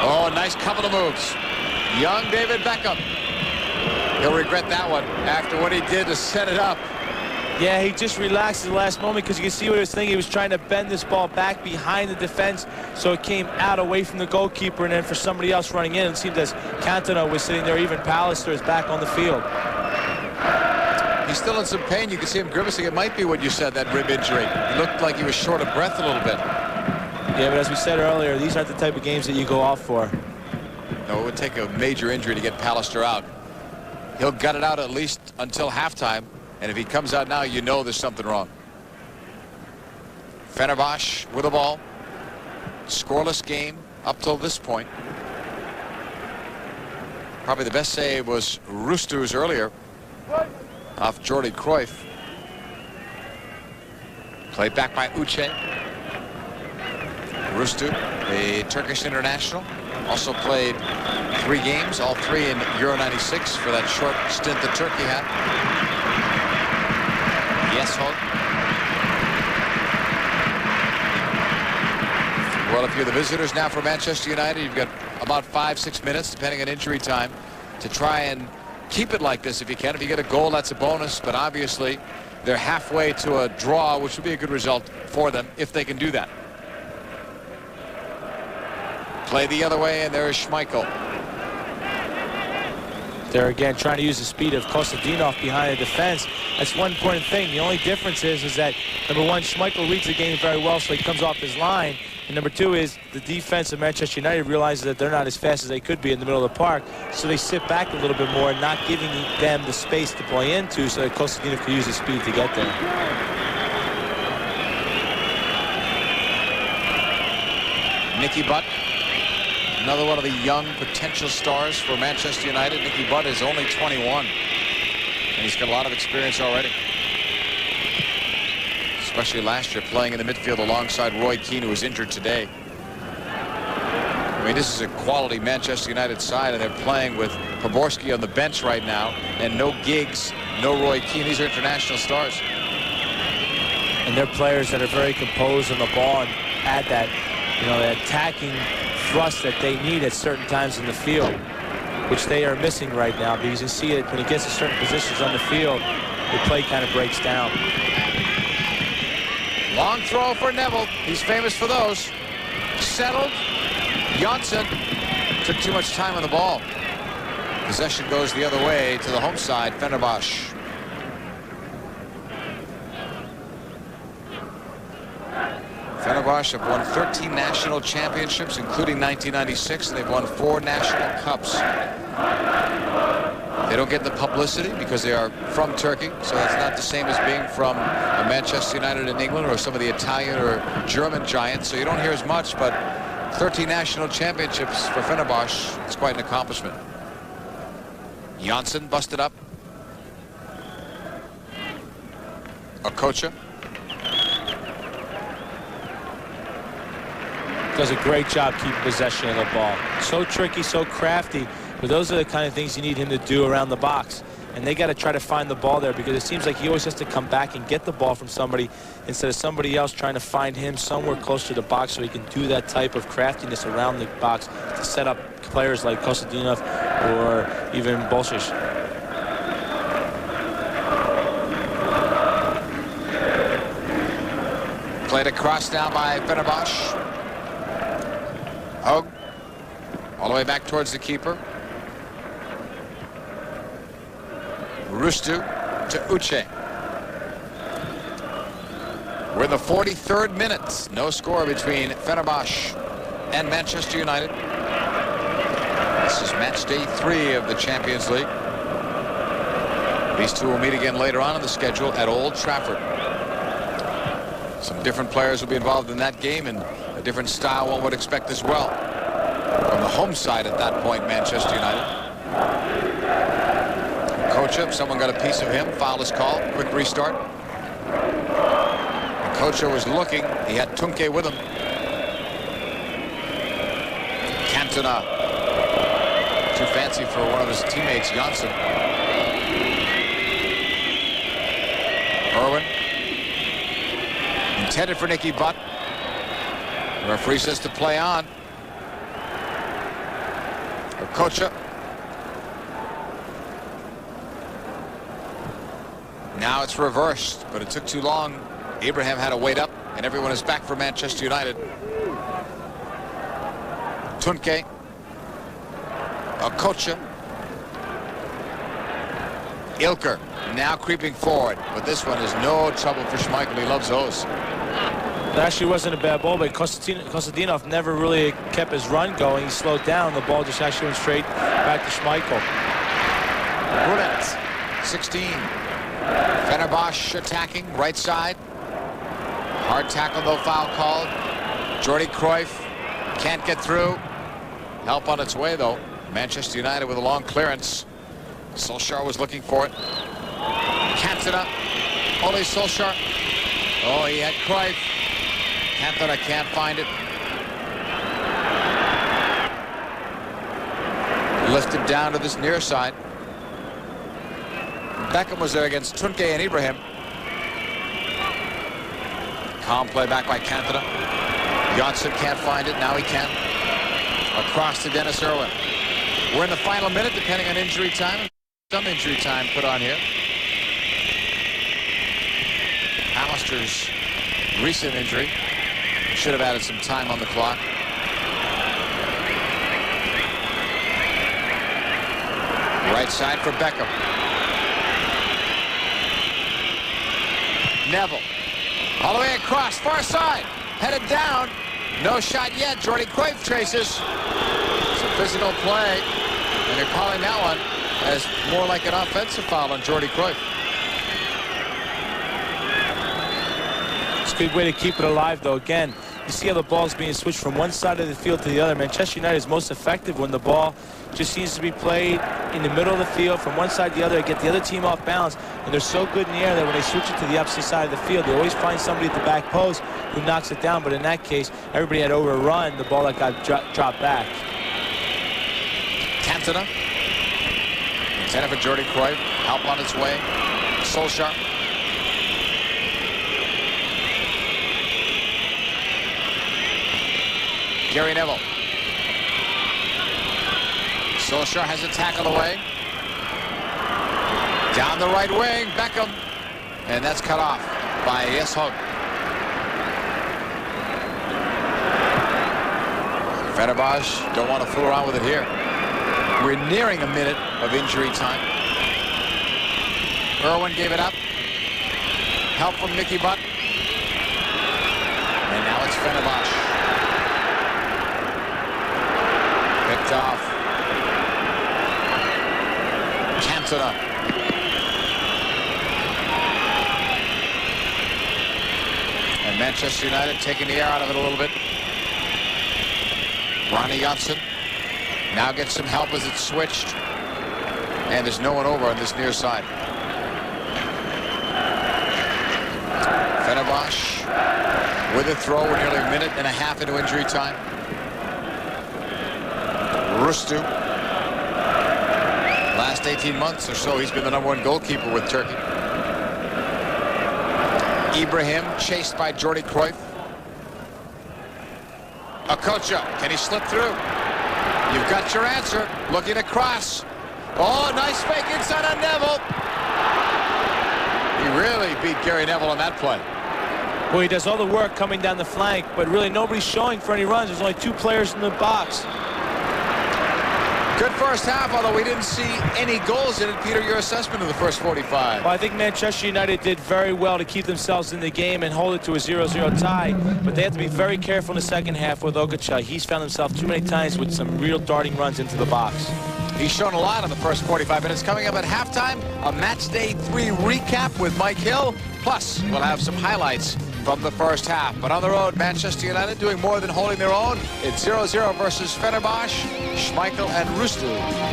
Oh, nice couple of moves. Young David Beckham. He'll regret that one after what he did to set it up. Yeah, he just relaxed at the last moment because you can see what he was thinking. He was trying to bend this ball back behind the defense so it came out away from the goalkeeper and then for somebody else running in. It seemed as Cantona was sitting there, even Pallister is back on the field. He's still in some pain. You can see him grimacing. It might be what you said, that rib injury. He looked like he was short of breath a little bit. Yeah, but as we said earlier, these aren't the type of games that you go off for. No, it would take a major injury to get Pallister out. He'll gut it out at least until halftime, and if he comes out now, you know there's something wrong. Fenerbahçe with the ball. Scoreless game up till this point. Probably the best save was Rüştü's earlier off Jordi Cruijff. Played back by Uche. Rüştü, the Turkish international, also played 3 games, all 3 in Euro 96 for that short stint that Turkey had. Yes, Høgh. Well, if you're the visitors now for Manchester United, you've got about 5-6 minutes, depending on injury time, to try and keep it like this if you can. If you get a goal, that's a bonus, but obviously they're halfway to a draw, which would be a good result for them if they can do that. Play the other way, and there is Schmeichel. They're again trying to use the speed of Kostadinov behind the defense. That's one important thing. The only difference is that number one, Schmeichel reads the game very well, so he comes off his line. And number two is the defense of Manchester United realizes that they're not as fast as they could be in the middle of the park, so they sit back a little bit more, not giving them the space to play into, so that Kostadinov can use his speed to get there. Nicky Butt, another one of the young potential stars for Manchester United. Nicky Butt is only 21, and he's got a lot of experience already. Especially last year, playing in the midfield alongside Roy Keane, who was injured today. I mean, this is a quality Manchester United side, and they're playing with Poborski on the bench right now, and no Giggs, no Roy Keane. These are international stars. And they're players that are very composed on the ball and add that, that attacking thrust that they need at certain times in the field, which they are missing right now, because you see it when he gets to certain positions on the field, the play kind of breaks down. Long throw for Neville. He's famous for those. Settled. Johnsen took too much time on the ball. Possession goes the other way to the home side, Fenerbahçe. Fenerbahçe have won 13 national championships, including 1996, and they've won 4 national cups. They don't get the publicity because they are from Turkey, so that's not the same as being from Manchester United in England or some of the Italian or German giants, so you don't hear as much, but 13 national championships for Fenerbahçe is quite an accomplishment. Johnsen busted up. Okocha. Does a great job keeping possession of the ball. So tricky, so crafty. But those are the kind of things you need him to do around the box. And they got to try to find the ball there, because it seems like he always has to come back and get the ball from somebody instead of somebody else trying to find him somewhere close to the box, so he can do that type of craftiness around the box to set up players like Kostadinov or even Bolić. Played across now by Fenerbahçe. Høgh all the way back towards the keeper. Rüştü to Uche. We're in the 43rd minute. No score between Fenerbahçe and Manchester United. This is match day 3 of the Champions League. These two will meet again later on in the schedule at Old Trafford. Some different players will be involved in that game, and a different style one would expect as well. From the home side at that point, Manchester United. Okocha, someone got a piece of him. Foul is called. Quick restart. Okocha was looking. He had Tuncay with him. Cantona. Too fancy for one of his teammates, Johnsen. Irwin. Intended for Nicky Butt. The referee says to play on. Okocha. Now it's reversed, but it took too long. Abraham had to wait up, and everyone is back for Manchester United. Tuncay. Okocha. Ilker now creeping forward, but this one is no trouble for Schmeichel. He loves those. That actually wasn't a bad ball, but Kostadinov never really kept his run going. He slowed down. The ball just actually went straight back to Schmeichel. Bülent, 16. Fenerbahçe attacking, right side. Hard tackle, no foul called. Jordi Cruijff can't get through. Help on its way, though. Manchester United with a long clearance. Solskjær was looking for it. Cantona. Only Solskjær. Oh, he had Cruijff. Cantona can't find it. Lifted down to this near side. Beckham was there against Tuncay and Ibrahim. Calm play back by Cantona. Johnsen can't find it. Now he can. Across to Dennis Irwin. We're in the final minute, depending on injury time. Some injury time put on here. Pallister's recent injury should have added some time on the clock. Right side for Beckham. Neville. All the way across, far side. Headed down. No shot yet. Jordi Cruijff traces. It's a physical play. And they're calling that one as more like an offensive foul on Jordi Cruijff. It's a good way to keep it alive, though. Again, you see how the ball's being switched from one side of the field to the other. Manchester United is most effective when the ball just seems to be played in the middle of the field from one side to the other to get the other team off balance. And they're so good in the air that when they switch it to the opposite side of the field, they always find somebody at the back post who knocks it down. But in that case, everybody had overrun the ball that got dropped back. Cantona. Intended for Jordi Cruijff. Help on its way. Solskjær. Gary Neville. Solskjær has a tackle away. Down the right wing, Beckham. And that's cut off by Høgh. Fenerbahçe don't want to fool around with it here. We're nearing a minute of injury time. Irwin gave it up. Help from Mickey Butt. And now it's Fenerbahçe. Picked off. Cantona. And Manchester United taking the air out of it a little bit. Ronnie Johnsen now gets some help as it's switched. And there's no one over on this near side. Fenerbahçe with a throw. We're nearly a minute and a half into injury time. Rüştü. Last 18 months or so, he's been the #1 goalkeeper with Turkey. Ibrahim chased by Jordi Cruijff. Okocha, can he slip through? You've got your answer. Looking across. Oh, nice fake inside on Neville. He really beat Gary Neville on that play. Well, he does all the work coming down the flank, but really nobody's showing for any runs. There's only 2 players in the box. Good first half, although we didn't see any goals in it. Peter, your assessment of the first 45? Well, I think Manchester United did very well to keep themselves in the game and hold it to a 0-0 tie. But they have to be very careful in the second half with Okocha. He's found himself too many times with some real darting runs into the box. He's shown a lot in the first 45 minutes. Coming up at halftime, a Matchday 3 recap with Mike Hill. Plus, we'll have some highlights from the first half. But on the road, Manchester United doing more than holding their own. It's 0-0 versus Fenerbahçe. Schmeichel and Rüştü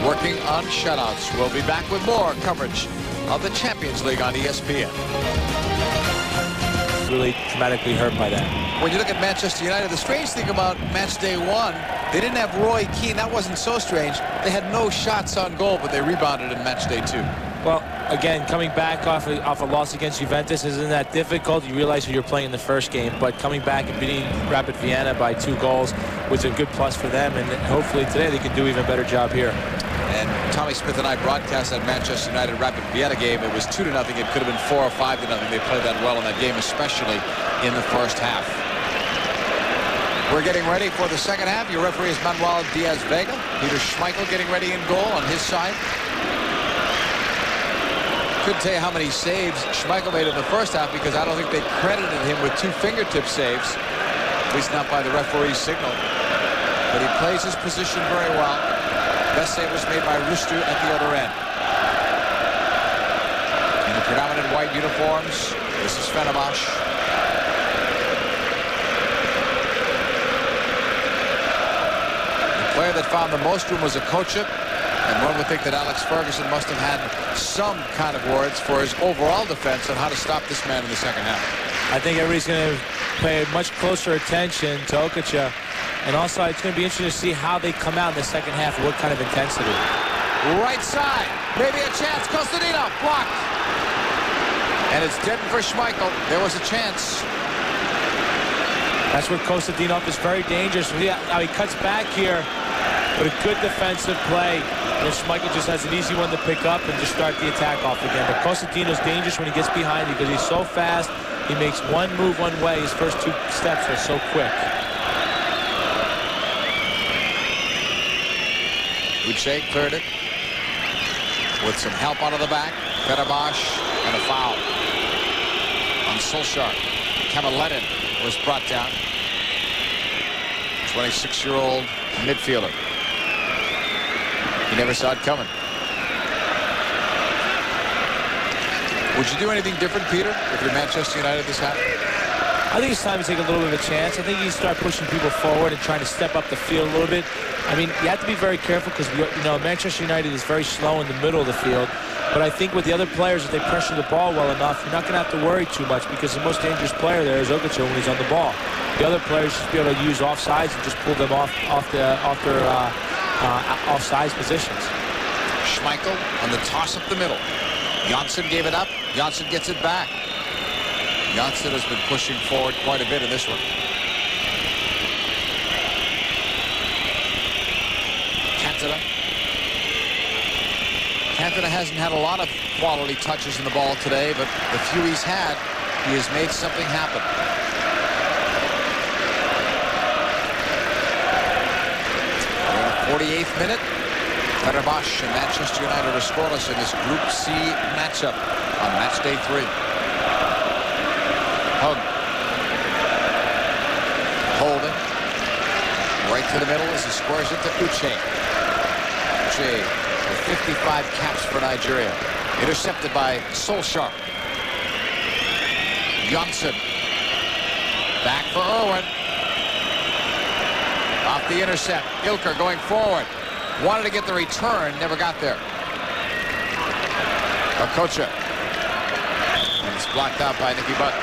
working on shutouts. We'll be back with more coverage of the Champions League on ESPN. Really dramatically hurt by that. When you look at Manchester United, the strange thing about match day 1, they didn't have Roy Keane. That wasn't so strange. They had no shots on goal, but they rebounded in match day 2. Well, again, coming back off a loss against Juventus isn't that difficult. You realize who you're playing in the first game, but coming back and beating Rapid Vienna by 2 goals was a good plus for them, and hopefully today they can do an even better job here. And Tommy Smith and I broadcast that Manchester United Rapid Vienna game. It was 2-0. It could have been 4 or 5-0. They played that well in that game, especially in the first half. We're getting ready for the second half. Your referee is Manuel Diaz-Vega. Peter Schmeichel getting ready in goal on his side. couldn't tell you how many saves Schmeichel made in the first half because I don't think they credited him with 2 fingertip saves, at least not by the referee's signal. But he plays his position very well. Best save was made by Rüştü at the other end. In the predominant white uniforms, this is Fenerbahçe. The player that found the most room was Okocha. And one would think that Alex Ferguson must have had some kind of words for his overall defense on how to stop this man in the second half. I think everybody's going to pay much closer attention to Okocha. And also, it's going to be interesting to see how they come out in the second half, what kind of intensity. Right side, maybe a chance. Kostadinov blocked. And it's dead for Schmeichel. There was a chance. That's where Kostadinov is very dangerous. Now he cuts back here, but a good defensive play. And Schmeichel just has an easy one to pick up and just start the attack off again. But Kostadinov's dangerous when he gets behind because he's so fast. He makes one move one way. His first 2 steps are so quick. Uche cleared it with some help out of the back. Fenerbahçe and a foul on Solskjær. Kemalettin was brought down. 26-year-old midfielder. He never saw it coming. Would you do anything different, Peter, if you're Manchester United this half? I think it's time to take a little bit of a chance. I think you start pushing people forward and trying to step up the field a little bit. I mean, you have to be very careful because, you know, Manchester United is very slow in the middle of the field. But I think with the other players, if they pressure the ball well enough, you're not going to have to worry too much because the most dangerous player there is Okocha when he's on the ball. The other players should be able to use offsides and just pull them off their offsides positions. Schmeichel on the toss up the middle. Johnsen gave it up. Johnsen gets it back. Johnsen has been pushing forward quite a bit in this one. Cantona hasn't had a lot of quality touches in the ball today, but the few he's had, he has made something happen. We're in the 48th minute. Fenerbahçe and Manchester United are scoreless in this Group C matchup on match day 3. Høgh. Holding. Right to the middle as he squares it to Uche. Uche with 55 caps for Nigeria. Intercepted by Solskjær. Johnsen. Back for Irwin. Off the intercept. İlker going forward. Wanted to get the return, never got there. Okocha. And it's blocked out by Nicky Butt.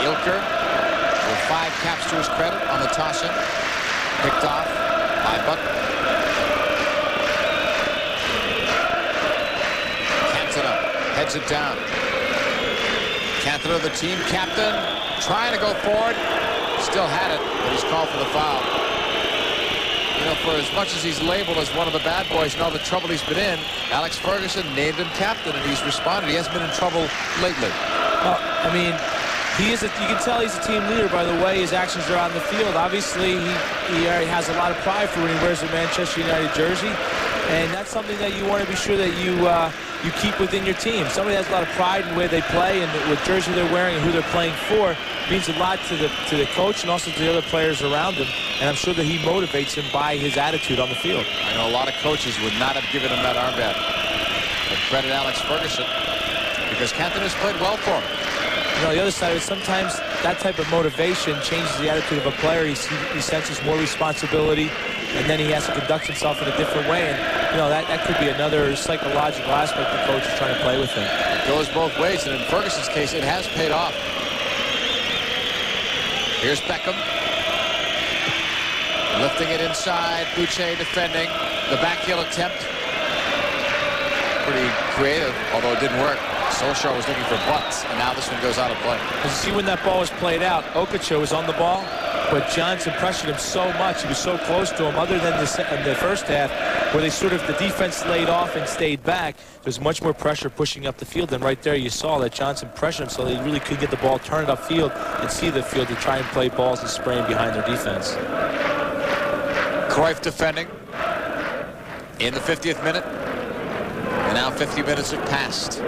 İlker with 5 caps to his credit on the toss-in. Picked off by Butt. Cantona heads it down. Cantona, the team captain, trying to go forward. Still had it, but he's called for the foul. You know, for as much as he's labeled as one of the bad boys and all the trouble he's been in, Alex Ferguson named him captain, and he's responded. He hasn't been in trouble lately. Well, I mean, you can tell he's a team leader by the way his actions are on the field. Obviously, he has a lot of pride for when he wears the Manchester United jersey, and that's something that you want to be sure that you keep within your team. Somebody has a lot of pride in the way they play and what jersey they're wearing and who they're playing for means a lot to the coach and also to the other players around him. And I'm sure that he motivates him by his attitude on the field. I know a lot of coaches would not have given him that armband. But credit Alex Ferguson because Cantona's played well for him. You know, the other side of it, sometimes that type of motivation changes the attitude of a player. He senses more responsibility, and then he has to conduct himself in a different way. And, you know, that could be another psychological aspect the coach is trying to play with him. It goes both ways, and in Ferguson's case, it has paid off. Here's Beckham. Lifting it inside. Uche defending. The backheel attempt. Pretty creative, although it didn't work. Solskjær was looking for butts, and now this one goes out of play. You see when that ball was played out, Okocha was on the ball, but Johnsen pressured him so much. He was so close to him, other than the first half, where the defense laid off and stayed back. There's much more pressure pushing up the field, and right there you saw that Johnsen pressured him so they really could get the ball turned upfield and see the field to try and play balls and spraying behind their defense. Cruijff defending in the 50th minute. And now 50 minutes have passed.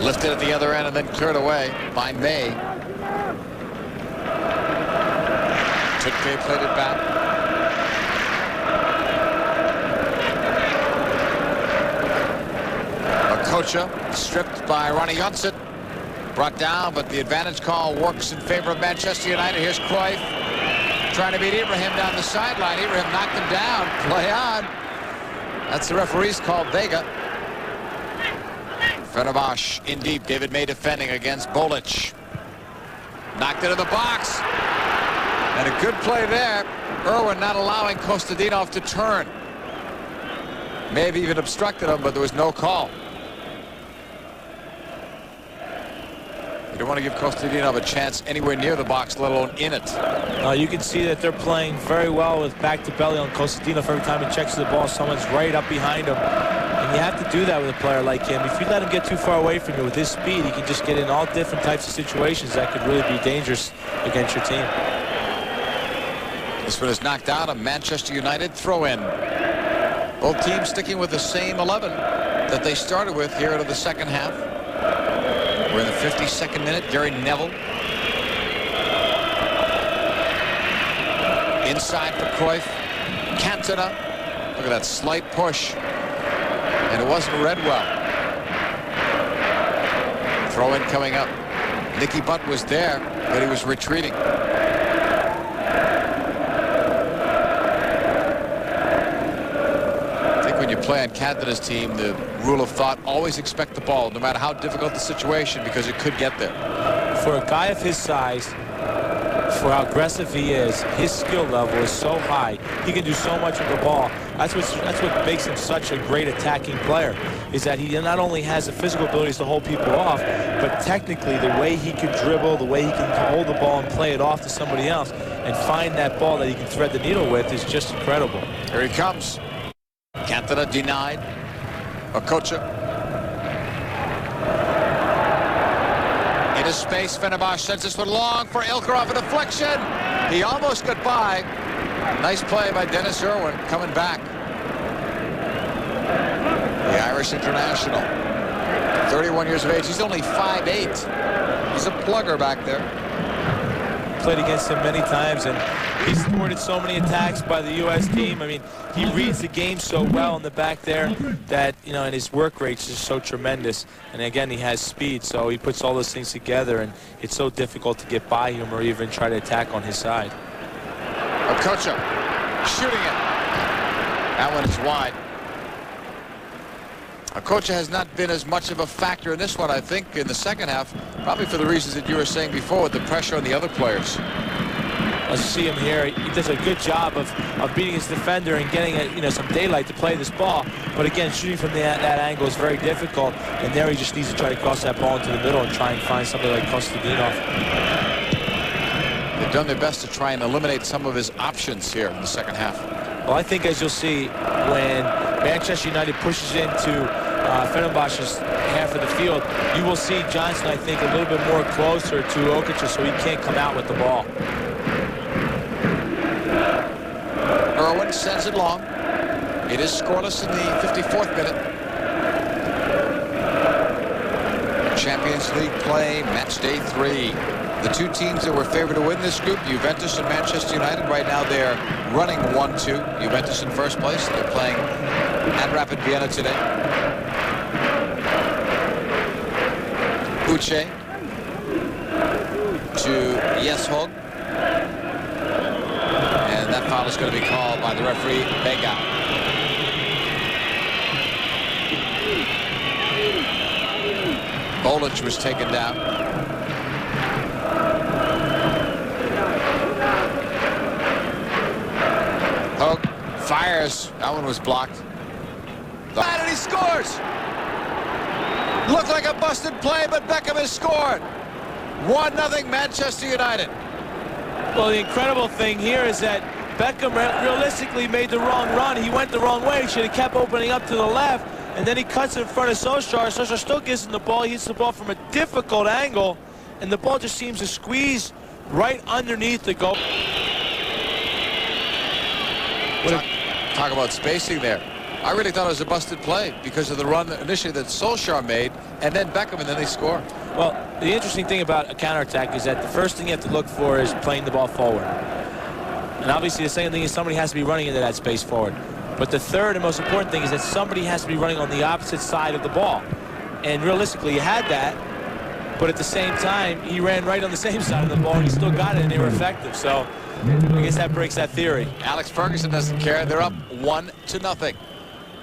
Lifted at the other end and then cleared away by May. Tuncay played it back. Okocha stripped by Ronnie Johnsen. Brought down, but the advantage call works in favor of Manchester United. Here's Cruijff trying to beat Ibrahim down the sideline. Ibrahim knocked him down. Play on. That's the referee's call, Vega. Fenerbahçe in deep. David May defending against Bolić. Knocked it in the box. And a good play there. Irwin not allowing Kostadinov to turn. May have even obstructed him, but there was no call. You don't want to give Kostadinov a chance anywhere near the box, let alone in it. You can see that they're playing very well with back to belly on Kostadinov. Every time he checks the ball, someone's right up behind him. And you have to do that with a player like him. If you let him get too far away from you with his speed, he can just get in all different types of situations that could really be dangerous against your team. This one is knocked out. A Manchester United throw-in. Both teams sticking with the same 11 that they started with here into the second half. We're in the 52nd minute. Gary Neville. Inside for Cruijff. Cantona. Look at that slight push. And it wasn't read well. Throw-in coming up. Nicky Butt was there, but he was retreating. I think when you play on Cantona's team, the rule of thought, always expect the ball, no matter how difficult the situation, because it could get there. For a guy of his size, for how aggressive he is, his skill level is so high. He can do so much with the ball. That's what makes him such a great attacking player, is that he not only has the physical abilities to hold people off, but technically the way he can dribble, the way he can hold the ball and play it off to somebody else and find that ball that he can thread the needle with is just incredible. Here he comes. Cantona denied. Okocha. Into space. Fenerbahçe sends this one long for İlker off a deflection. He almost got by. Nice play by Dennis Irwin coming back. The Irish international. 31 years of age. He's only 5'8". He's a plugger back there. Played against him many times, and he's thwarted so many attacks by the U.S. team. I mean, he reads the game so well in the back there that, you know, and his work rate's just so tremendous. And again, he has speed, so he puts all those things together, and it's so difficult to get by him or even try to attack on his side. Okocha shooting it. That one is wide. Okocha has not been as much of a factor in this one, I think, in the second half, probably for the reasons that you were saying before, with the pressure on the other players. Let's see him here. He does a good job of beating his defender and getting some daylight to play this ball. But again, shooting from that angle is very difficult. And there he just needs to try to cross that ball into the middle and try and find somebody like Kostadinov. They've done their best to try and eliminate some of his options here in the second half. Well, I think, as you'll see, when Manchester United pushes into Fenerbahçe's half of the field, you will see Johnsen, I think, a little bit more closer to Okocha, so he can't come out with the ball. Irwin sends it long. It is scoreless in the 54th minute. Champions League play, match day 3. The two teams that were favored to win this group, Juventus and Manchester United, right now they're running 1-2. Juventus in first place. They're playing at Rapid Vienna today. Uche to Høgh. And that foul is going to be called by the referee, Beckham. Bolić was taken down. Høgh fires. That one was blocked. And he scores! Looked like a busted play, but Beckham has scored. 1-0 Manchester United. Well, the incredible thing here is that Beckham realistically made the wrong run. He went the wrong way. He should have kept opening up to the left, and then he cuts in front of Solskjær. Solskjær still gives him the ball. He hits the ball from a difficult angle, and the ball just seems to squeeze right underneath the goal. Talk about spacing there. I really thought it was a busted play because of the run initially that Solskjær made, and then Beckham, and then they score. Well, the interesting thing about a counterattack is that the first thing you have to look for is playing the ball forward. And obviously the second thing is somebody has to be running into that space forward. But the third and most important thing is that somebody has to be running on the opposite side of the ball. And realistically, you had that, but at the same time, he ran right on the same side of the ball, and he still got it, and they were effective. So I guess that breaks that theory. Alex Ferguson doesn't care. They're up 1-0.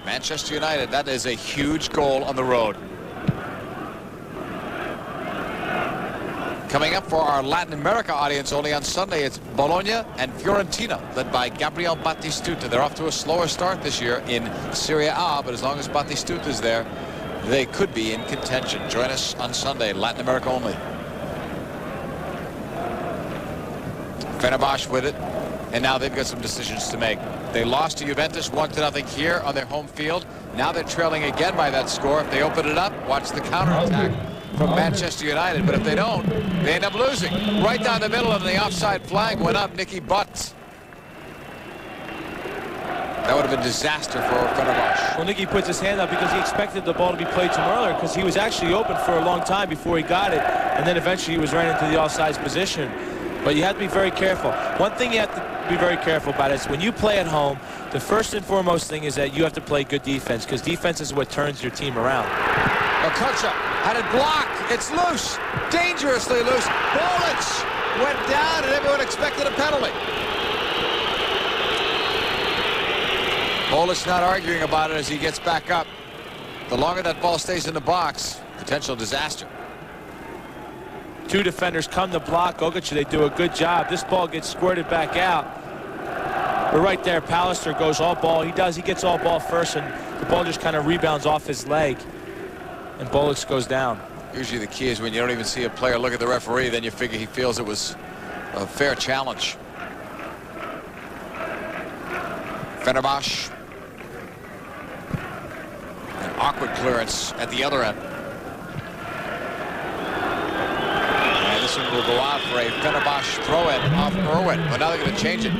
Manchester United, that is a huge goal on the road. Coming up for our Latin America audience only on Sunday, it's Bologna and Fiorentina, led by Gabriel Batistuta. They're off to a slower start this year in Serie A, but as long as Batistuta is there, they could be in contention. Join us on Sunday, Latin America only. Fenerbahçe with it, and now they've got some decisions to make. They lost to Juventus 1-0 here on their home field. Now they're trailing again by that score. If they open it up, watch the counterattack from Manchester United. But if they don't, they end up losing. Right down the middle, and the offside flag went up. Nicky Butt. That would have been disaster for Fenerbahçe. Well, Nicky puts his hand up because he expected the ball to be played to him earlier, because he was actually open for a long time before he got it, and then eventually he was ran into the offside position. But you have to be very careful. One thing you have to be very careful about is when you play at home, the first and foremost thing is that you have to play good defense, because defense is what turns your team around. Okocha had it blocked. It's loose, dangerously loose. Bolić went down, and everyone expected a penalty. Bolić not arguing about it as he gets back up. The longer that ball stays in the box, potential disaster. Two defenders come to block Okocha. They do a good job. This ball gets squirted back out. But right there, Pallister goes all ball. He gets all ball first, and the ball just kind of rebounds off his leg, and Bolić goes down. Usually the key is when you don't even see a player look at the referee, then you figure he feels it was a fair challenge. Fenerbahçe. An awkward clearance at the other end. This one will go out for a Fenerbahçe throw-in off Irwin, but now they're going to change it.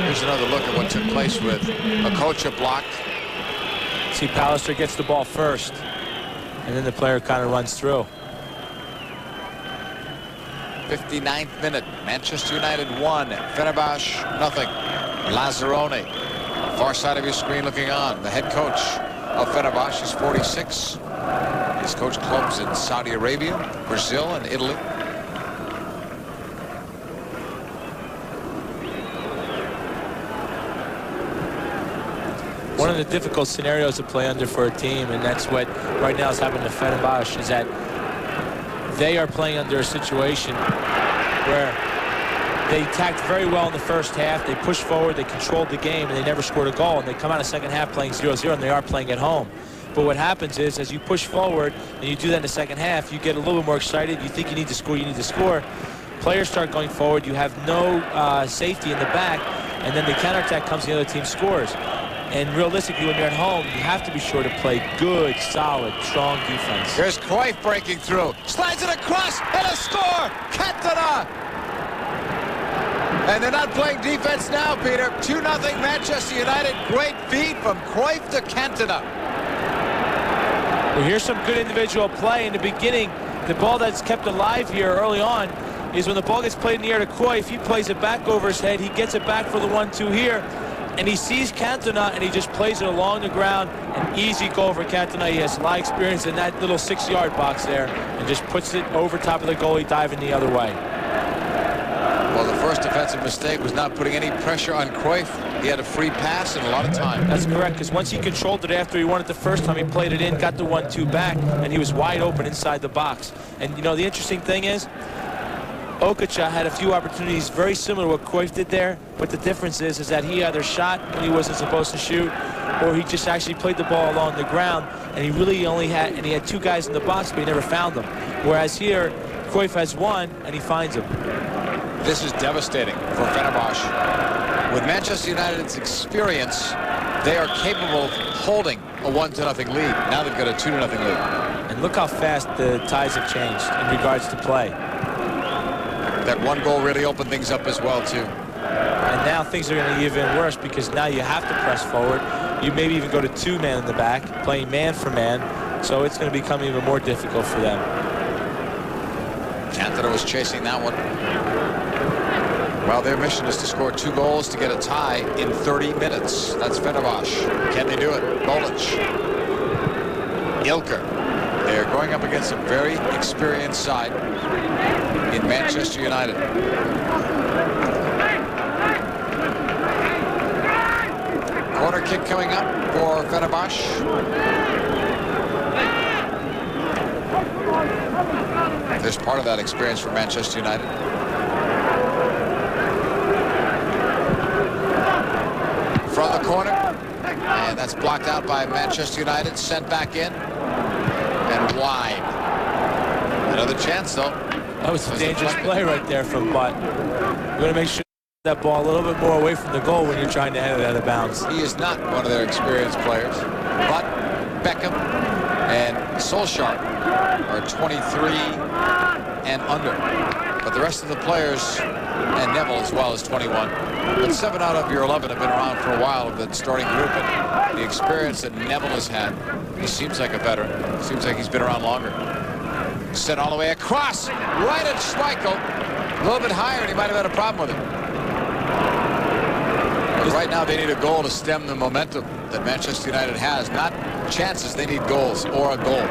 Here's another look at what took place with Okocha blocked. See, Pallister gets the ball first, and then the player kind of runs through. 59th minute, Manchester United 1, Fenerbahçe nothing. Lazzaroni, far side of your screen looking on. The head coach of Fenerbahçe is 46. He's coached clubs in Saudi Arabia, Brazil, and Italy. One of the difficult scenarios to play under for a team, and that's what right now is happening to Fenerbahçe, is that they are playing under a situation where they attacked very well in the first half. They pushed forward, they controlled the game, and they never scored a goal. And they come out of the second half playing 0-0, and they are playing at home. But what happens is, as you push forward and you do that in the second half, you get a little bit more excited. You think you need to score, you need to score. Players start going forward. You have no safety in the back, and then the counterattack comes, the other team scores. And realistically, when you're at home, you have to be sure to play good, solid, strong defense. Here's Cruijff breaking through. Slides it across, and a score! Cantona! And they're not playing defense now, Peter. 2-0 Manchester United. Great feed from Cruijff to Cantona. Well, here's some good individual play in the beginning. The ball that's kept alive here early on is when the ball gets played in the air to Cruijff. He plays it back over his head. He gets it back for the 1-2 here. And he sees Cantona, and he just plays it along the ground. An easy goal for Cantona. He has a lot of experience in that little 6-yard box there, and just puts it over top of the goalie, diving the other way. Well, the first defensive mistake was not putting any pressure on Cruijff. He had a free pass and a lot of time. That's correct, because once he controlled it after he won it the first time, he played it in, got the 1-2 back, and he was wide open inside the box. And, you know, the interesting thing is, Okocha had a few opportunities very similar to what Cruijff did there, but the difference is that he either shot when he wasn't supposed to shoot, or he just actually played the ball along the ground, and he really only had, and he had two guys in the box, but he never found them. Whereas here, Cruijff has one, and he finds them. This is devastating for Fenerbahçe. With Manchester United's experience, they are capable of holding a 1-0 lead. Now they've got a 2-0 lead. And look how fast the tides have changed in regards to play. That one goal really opened things up as well, too. And now things are going to be even worse because now you have to press forward. You maybe even go to 2-man in the back, playing man for man. So it's going to become even more difficult for them. Cantona was chasing that one. Well, their mission is to score 2 goals to get a tie in 30 minutes. That's Fenerbahçe. Can they do it? Bolić. Ilker. They're going up against a very experienced side in Manchester United. Corner kick coming up for Fenerbahçe. There's part of that experience for Manchester United. From the corner, and that's blocked out by Manchester United, sent back in, and wide. Another chance, though. That was a dangerous play right there from Butt. We're going to make sure that ball a little bit more away from the goal when you're trying to head it out of bounds. He is not one of their experienced players. But Beckham and Solskjær are 23 and under. But the rest of the players, and Neville as well, is 21. But 7 out of your 11 have been around for a while of the starting group. And the experience that Neville has had, he seems like a veteran. Seems like he's been around longer. Sent all the way across, right at Schmeichel. A little bit higher, and he might have had a problem with it. But right now, they need a goal to stem the momentum that Manchester United has. Not chances, they need goals or a goal.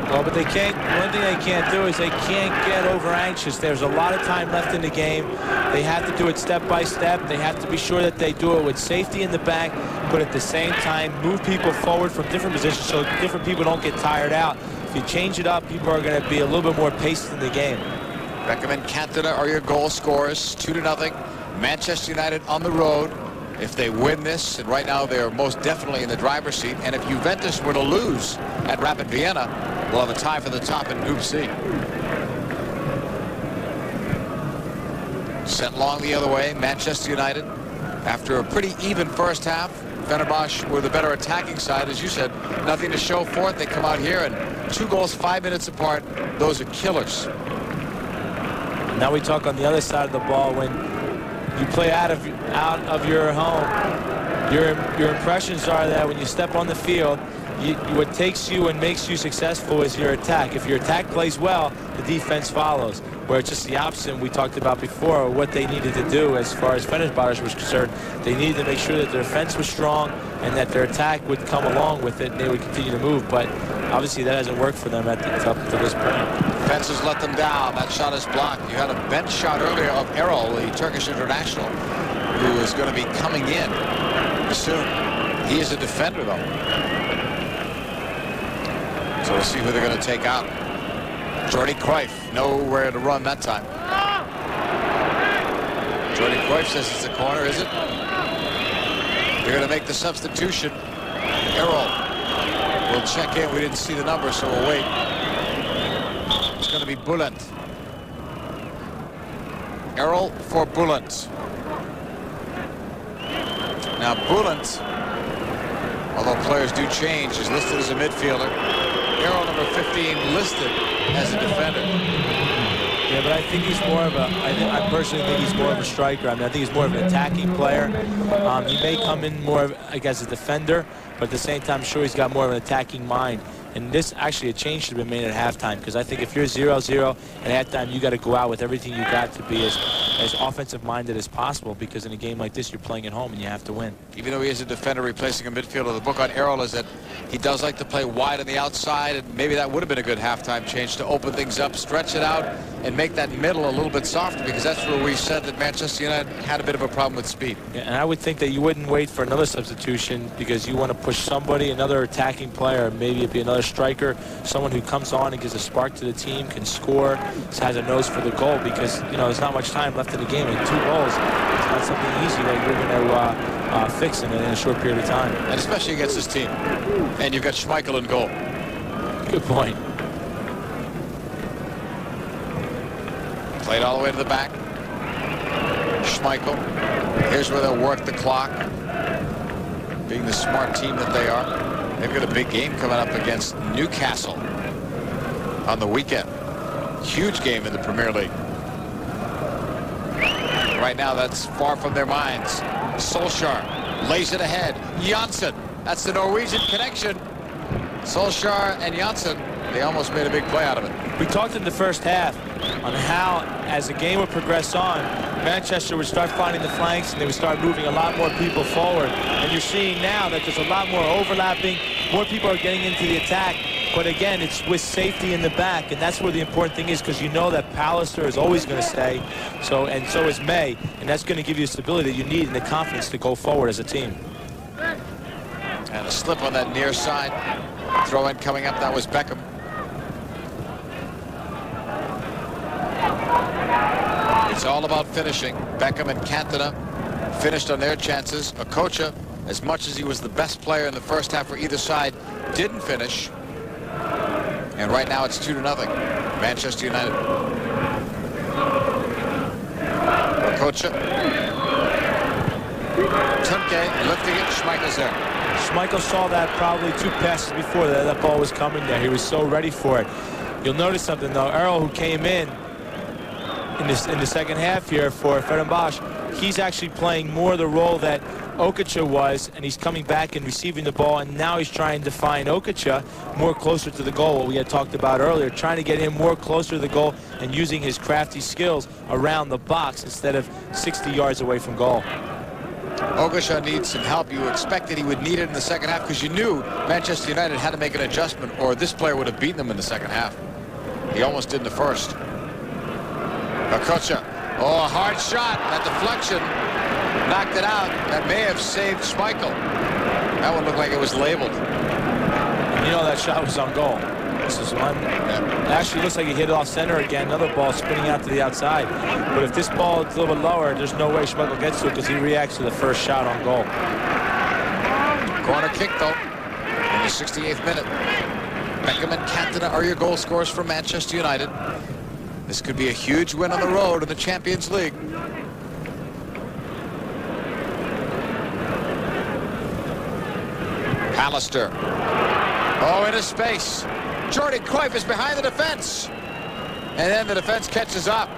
Well, but they can't. One thing they can't do is they can't get over anxious. There's a lot of time left in the game. They have to do it step by step. They have to be sure that they do it with safety in the back, but at the same time move people forward from different positions so different people don't get tired out. If you change it up, people are going to be a little bit more paced in the game. Beckham and Cantona are your goal scorers, 2-0. Manchester United on the road. If they win this, and right now they're most definitely in the driver's seat, and if Juventus were to lose at Rapid Vienna, we'll have a tie for the top in Group C. Sent long the other way, Manchester United. After a pretty even first half, Fenerbahçe were the better attacking side. As you said, nothing to show for it. They come out here and 2 goals 5 minutes apart. Those are killers. Now we talk on the other side of the ball. When you play out of your home, your impressions are that when you step on the field, what takes you and makes you successful is your attack. If your attack plays well, the defense follows. Where it's just the opposite we talked about before, what they needed to do as far as Fenerbahçe was concerned. They needed to make sure that their defense was strong and that their attack would come along with it and they would continue to move. But obviously that hasn't worked for them up to this point. Defenses let them down. That shot is blocked. You had a bench shot earlier of Erol, the Turkish international, who is going to be coming in soon. He is a defender, though. So we'll see who they're going to take out. Jordi Cruijff, nowhere to run that time. Jordi Cruijff says it's a corner, is it? They're going to make the substitution. Erol will check in. We didn't see the number, so we'll wait. It's going to be Bülent. Erol for Bülent. Now Bülent, although players do change, is listed as a midfielder. Erol, number 15, listed as a defender. Yeah, but I think he's more of a, I personally think he's more of a striker. I mean, I think he's more of an attacking player. He may come in more of, like, as a defender, but at the same time, I'm sure he's got more of an attacking mind. And this, actually, a change should have been made at halftime, because I think if you're 0-0 at halftime, you got to go out with everything you got to be as offensive-minded as possible, because in a game like this, you're playing at home and you have to win. Even though he is a defender replacing a midfielder, the book on Erol is that he does like to play wide on the outside, and maybe that would have been a good halftime change to open things up, stretch it out, and make that middle a little bit softer, because that's where we said that Manchester United had a bit of a problem with speed. Yeah, and I would think that you wouldn't wait for another substitution, because you want to push somebody, another attacking player, maybe it'd be another striker, someone who comes on and gives a spark to the team, can score, has a nose for the goal, because, you know, there's not much time left in the game, and 2 goals, it's not something easy that you're going to fix in a short period of time. And especially against this team. And you've got Schmeichel in goal. Good point. Played all the way to the back. Schmeichel. Here's where they'll work the clock. Being the smart team that they are. They've got a big game coming up against Newcastle on the weekend. Huge game in the Premier League. Right now, that's far from their minds. Solskjær lays it ahead. Johnsen, that's the Norwegian connection. Solskjær and Johnsen, they almost made a big play out of it. We talked in the first half on how, as the game would progress on, Manchester would start finding the flanks and they would start moving a lot more people forward. And you're seeing now that there's a lot more overlapping. More people are getting into the attack. But again, it's with safety in the back, and that's where the important thing is, because you know that Pallister is always going to stay, so is May, and that's going to give you the stability that you need and the confidence to go forward as a team. And a slip on that near side. Throw in coming up, that was Beckham. It's all about finishing. Beckham and Cantona finished on their chances. Okocha, as much as he was the best player in the first half for either side, didn't finish. And right now it's 2-0. Manchester United. Okocha. Tuncay lifting it. Schmeichel's there. Schmeichel saw that probably 2 passes before that ball was coming there. He was so ready for it. You'll notice something though. Irwin, who came in the second half here for Fenerbahçe, he's actually playing more the role that Okocha was, and he's coming back and receiving the ball, and now he's trying to find Okocha more closer to the goal, what we had talked about earlier, trying to get him more closer to the goal and using his crafty skills around the box instead of 60 yards away from goal. Okocha needs some help. You expected he would need it in the second half because you knew Manchester United had to make an adjustment or this player would have beaten them in the second half. He almost did in the first. Okocha. Oh, a hard shot. That deflection knocked it out. That may have saved Schmeichel. That one looked like it was labeled. You know that shot was on goal. This is one. It actually looks like he hit it off center again. Another ball spinning out to the outside. But if this ball is a little bit lower, there's no way Schmeichel gets to it because he reacts to the first shot on goal. Corner kick, though, in the 68th minute. Beckham and Cantona are your goal scorers for Manchester United. This could be a huge win on the road in the Champions League. Pallister. Oh, into space. Jordi Cruijff is behind the defense. And then the defense catches up.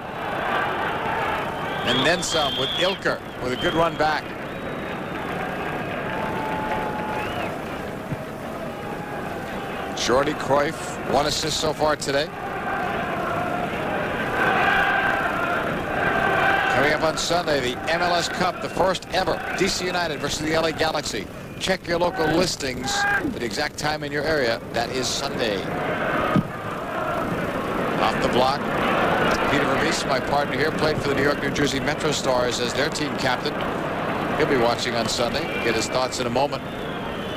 And then some with Ilker with a good run back. Jordi Cruijff, 1 assist so far today. Coming up on Sunday, the MLS Cup, the first ever. DC United versus the LA Galaxy. Check your local listings for the exact time in your area. That is Sunday. Off the block, Peter Vermees, my partner here, played for the New York, New Jersey Metro Stars as their team captain. He'll be watching on Sunday. Get his thoughts in a moment.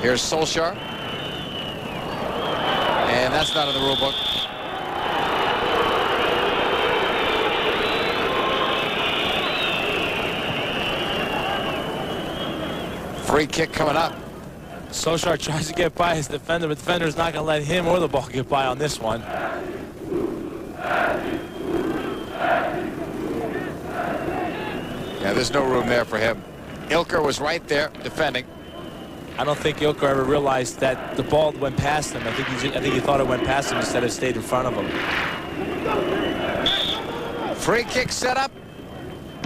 Here's Solskjær. And that's not in the rule book. Free kick coming up. Solskjær tries to get by his defender, but the defender's not going to let him or the ball get by on this one. Yeah, there's no room there for him. Ilker was right there defending. I don't think Ilker ever realized that the ball went past him. I think he thought it went past him instead of stayed in front of him. Free kick set up.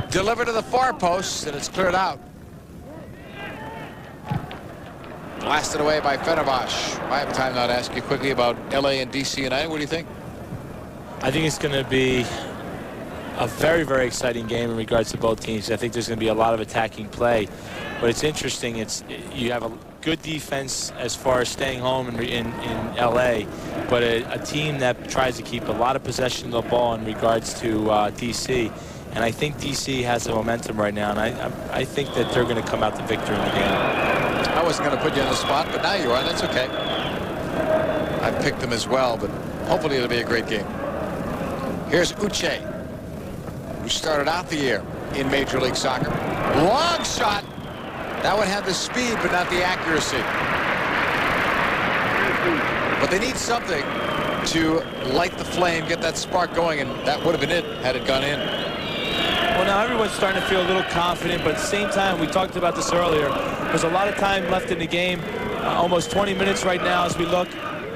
Delivered to the far post, and it's cleared out. Blasted away by Fenerbahçe. I have time now to ask you quickly about LA and DC United. What do you think? I think it's going to be a very, very exciting game in regards to both teams. I think there's going to be a lot of attacking play. But it's interesting. You have a good defense as far as staying home in LA, but a team that tries to keep a lot of possession of the ball in regards to DC. And I think DC has the momentum right now, and I think that they're going to come out the victor in the game. I wasn't going to put you on the spot, but now you are. That's okay. I picked them as well, but hopefully it'll be a great game. Here's Uche, who started out the year in Major League Soccer. Long shot. That one had the speed, but not the accuracy. But they need something to light the flame, get that spark going, and that would have been it had it gone in. Well, now everyone's starting to feel a little confident, but at the same time, we talked about this earlier, there's a lot of time left in the game. almost 20 minutes right now as we look.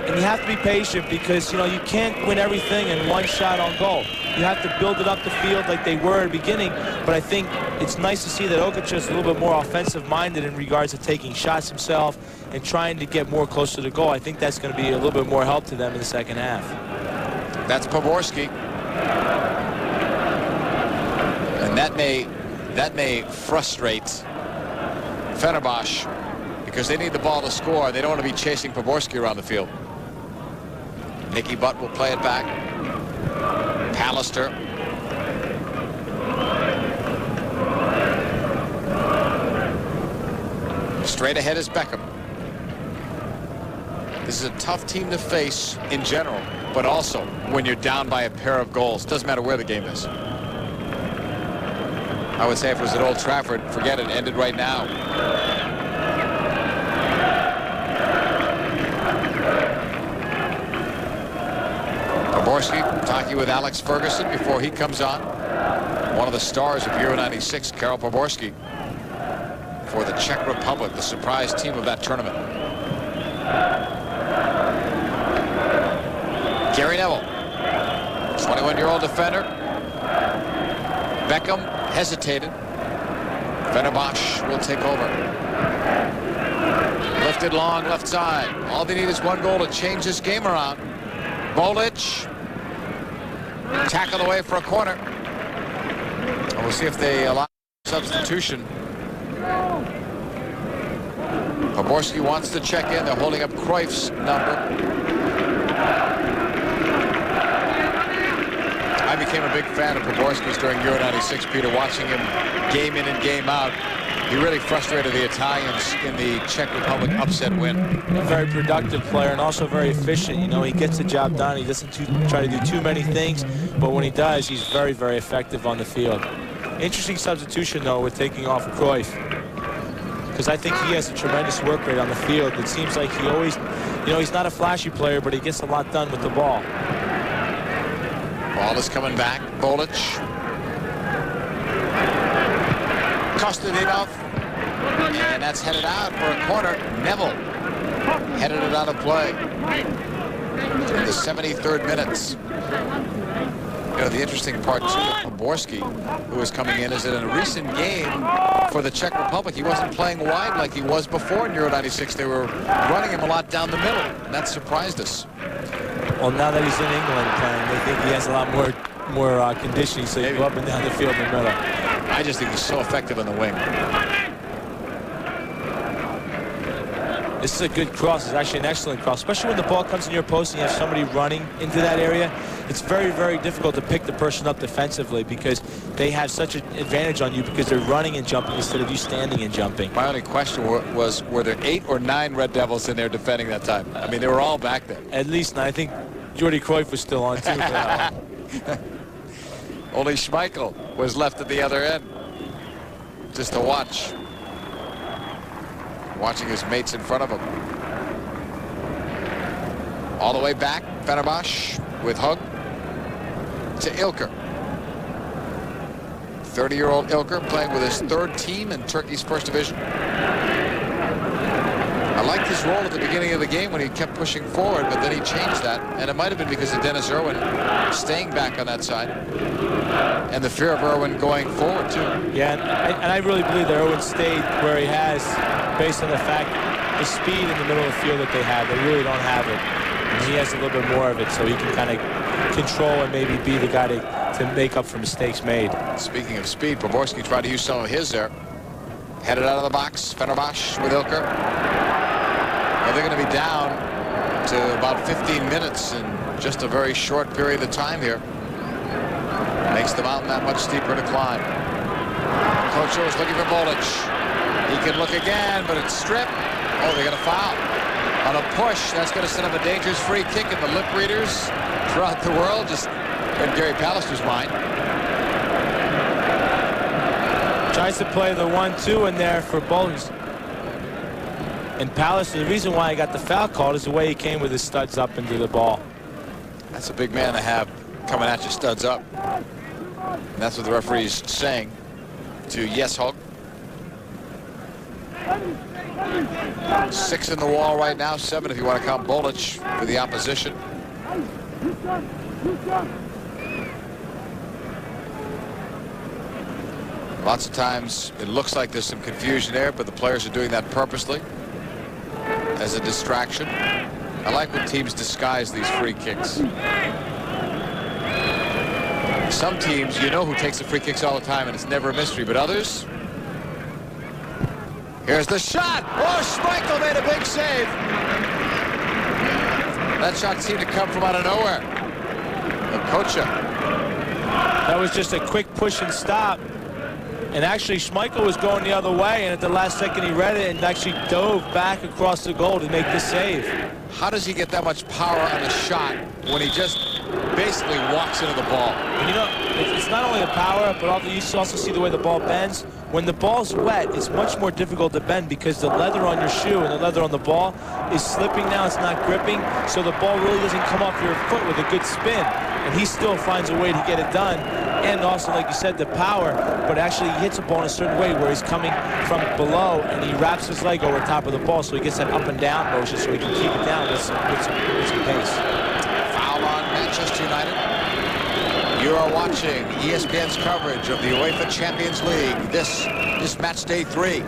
And you have to be patient because, you know, you can't win everything in one shot on goal. You have to build it up the field like they were at the beginning. But I think it's nice to see that Okocha is a little bit more offensive-minded in regards to taking shots himself and trying to get more close to the goal. I think that's going to be a little bit more help to them in the second half. That's Pobórski. And that may frustrate Fenerbahçe because they need the ball to score. They don't want to be chasing Pobórski around the field. Nicky Butt will play it back. Pallister. Straight ahead is Beckham. This is a tough team to face in general, but also when you're down by a pair of goals. Doesn't matter where the game is. I would say if it was at Old Trafford, forget it, ended right now. Pobórski talking with Alex Ferguson before he comes on. One of the stars of Euro 96, Karel Pobórski, for the Czech Republic, the surprise team of that tournament. Gary Neville, 21-year-old defender. Beckham hesitated. Fenerbahçe will take over. Lifted long left side. All they need is one goal to change this game around. Bolić tackled away for a corner. And we'll see if they allow substitution. Pobórski wants to check in. They're holding up Cruijff's number. I became a big fan of Pobórski's during Euro 96, Peter, watching him game in and game out. He really frustrated the Italians in the Czech Republic upset win. A very productive player and also very efficient. You know, he gets the job done. He doesn't try to do too many things, but when he does, he's very, very effective on the field. Interesting substitution, though, with taking off Cruijff, because I think he has a tremendous work rate on the field. It seems like he always, you know, he's not a flashy player, but he gets a lot done with the ball. Ball is coming back. Bolić. Kostadinov. And that's headed out for a corner. Neville headed it out of play. In the 73rd minutes. You know, the interesting part, too, of Pobórski, who was coming in, is that in a recent game for the Czech Republic, he wasn't playing wide like he was before in Euro 96. They were running him a lot down the middle, and that surprised us. Well, now that he's in England playing, they think he has a lot more conditioning, so he can go up and down the field in the middle. I just think he's so effective on the wing. This is a good cross. It's actually an excellent cross, especially when the ball comes in your post and you have somebody running into that area. It's very, very difficult to pick the person up defensively because they have such an advantage on you because they're running and jumping instead of you standing and jumping. My only question was, were there 8 or 9 Red Devils in there defending that time? I mean, they were all back there. At least 9. I think Jordi Cruijff was still on, too. Only Schmeichel was left at the other end, just to watch. Watching his mates in front of him. All the way back, Fenerbahçe with Høgh to İlker. 30-year-old İlker playing with his 3rd team in Turkey's 1st division. I liked his role at the beginning of the game when he kept pushing forward, but then he changed that, and it might have been because of Dennis Irwin staying back on that side and the fear of Irwin going forward too. Yeah, and I really believe that Irwin stayed where he has based on the fact the speed in the middle of the field that they have. They really don't have it, and he has a little bit more of it, so he can kind of control and maybe be the guy to make up for mistakes made. Speaking of speed, Pobórski tried to use some of his there. Headed out of the box, Fenerbahçe with İlker. Well, they're going to be down to about 15 minutes in just a very short period of time here. Makes the mountain that much steeper to climb. Okocha is looking for Bolić. He can look again, but it's stripped. Oh, they're going to foul. On a push, that's going to set up a dangerous free kick, and the lip readers throughout the world just in Gary Pallister's mind. Tries to play the 1-2 in there for Bolić. And Pallister, the reason why he got the foul called is the way he came with his studs up into the ball. That's a big man to have coming at you studs up. And that's what the referee's saying to Høgh. 6 in the wall right now, 7 if you want to count Bolić for the opposition. Lots of times it looks like there's some confusion there, but the players are doing that purposely as a distraction. I like when teams disguise these free kicks. Some teams, you know who takes the free kicks all the time, and it's never a mystery, but others... Here's the shot! Oh, Schmeichel made a big save! That shot seemed to come from out of nowhere. Okocha. That was just a quick push and stop. And actually, Schmeichel was going the other way, and at the last second he read it and actually dove back across the goal to make the save. How does he get that much power on a shot when he just basically walks into the ball? And you know, it's not only the power, but also you also see the way the ball bends. When the ball's wet, it's much more difficult to bend because the leather on your shoe and the leather on the ball is slipping now. It's not gripping, so the ball really doesn't come off your foot with a good spin. And he still finds a way to get it done. And also, like you said, the power, but actually he hits a ball in a certain way where he's coming from below and he wraps his leg over top of the ball, so he gets that up and down motion so he can keep it down with some pace. Foul on Manchester United. You are watching ESPN's coverage of the UEFA Champions League. This is match day 3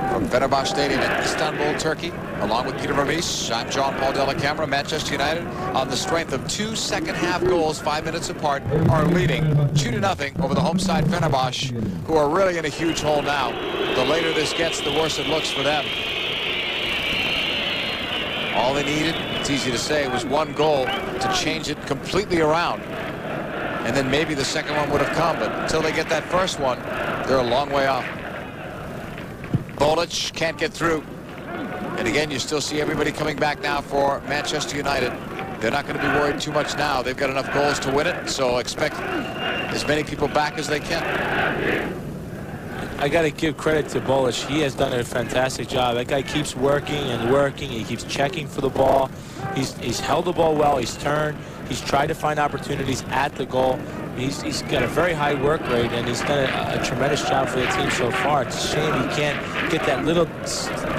from Fenerbahçe Stadium in Istanbul, Turkey. Along with Peter Vermees, I'm John-Paul Della Camera. Manchester United, on the strength of 2 second-half goals, 5 minutes apart, are leading 2-0 over the home side Fenerbahçe, who are really in a huge hole now. The later this gets, the worse it looks for them. All they needed, it's easy to say, was 1 goal to change it completely around. And then maybe the second one would have come, but until they get that first one, they're a long way off. Bolić can't get through. And again, you still see everybody coming back now for Manchester United. They're not going to be worried too much now. They've got enough goals to win it, so expect as many people back as they can. I got to give credit to Bolić. He has done a fantastic job. That guy keeps working and working. He keeps checking for the ball. He's held the ball well. He's turned. He's tried to find opportunities at the goal. He's got a very high work rate, and he's done a tremendous job for the team so far. It's a shame he can't get that little,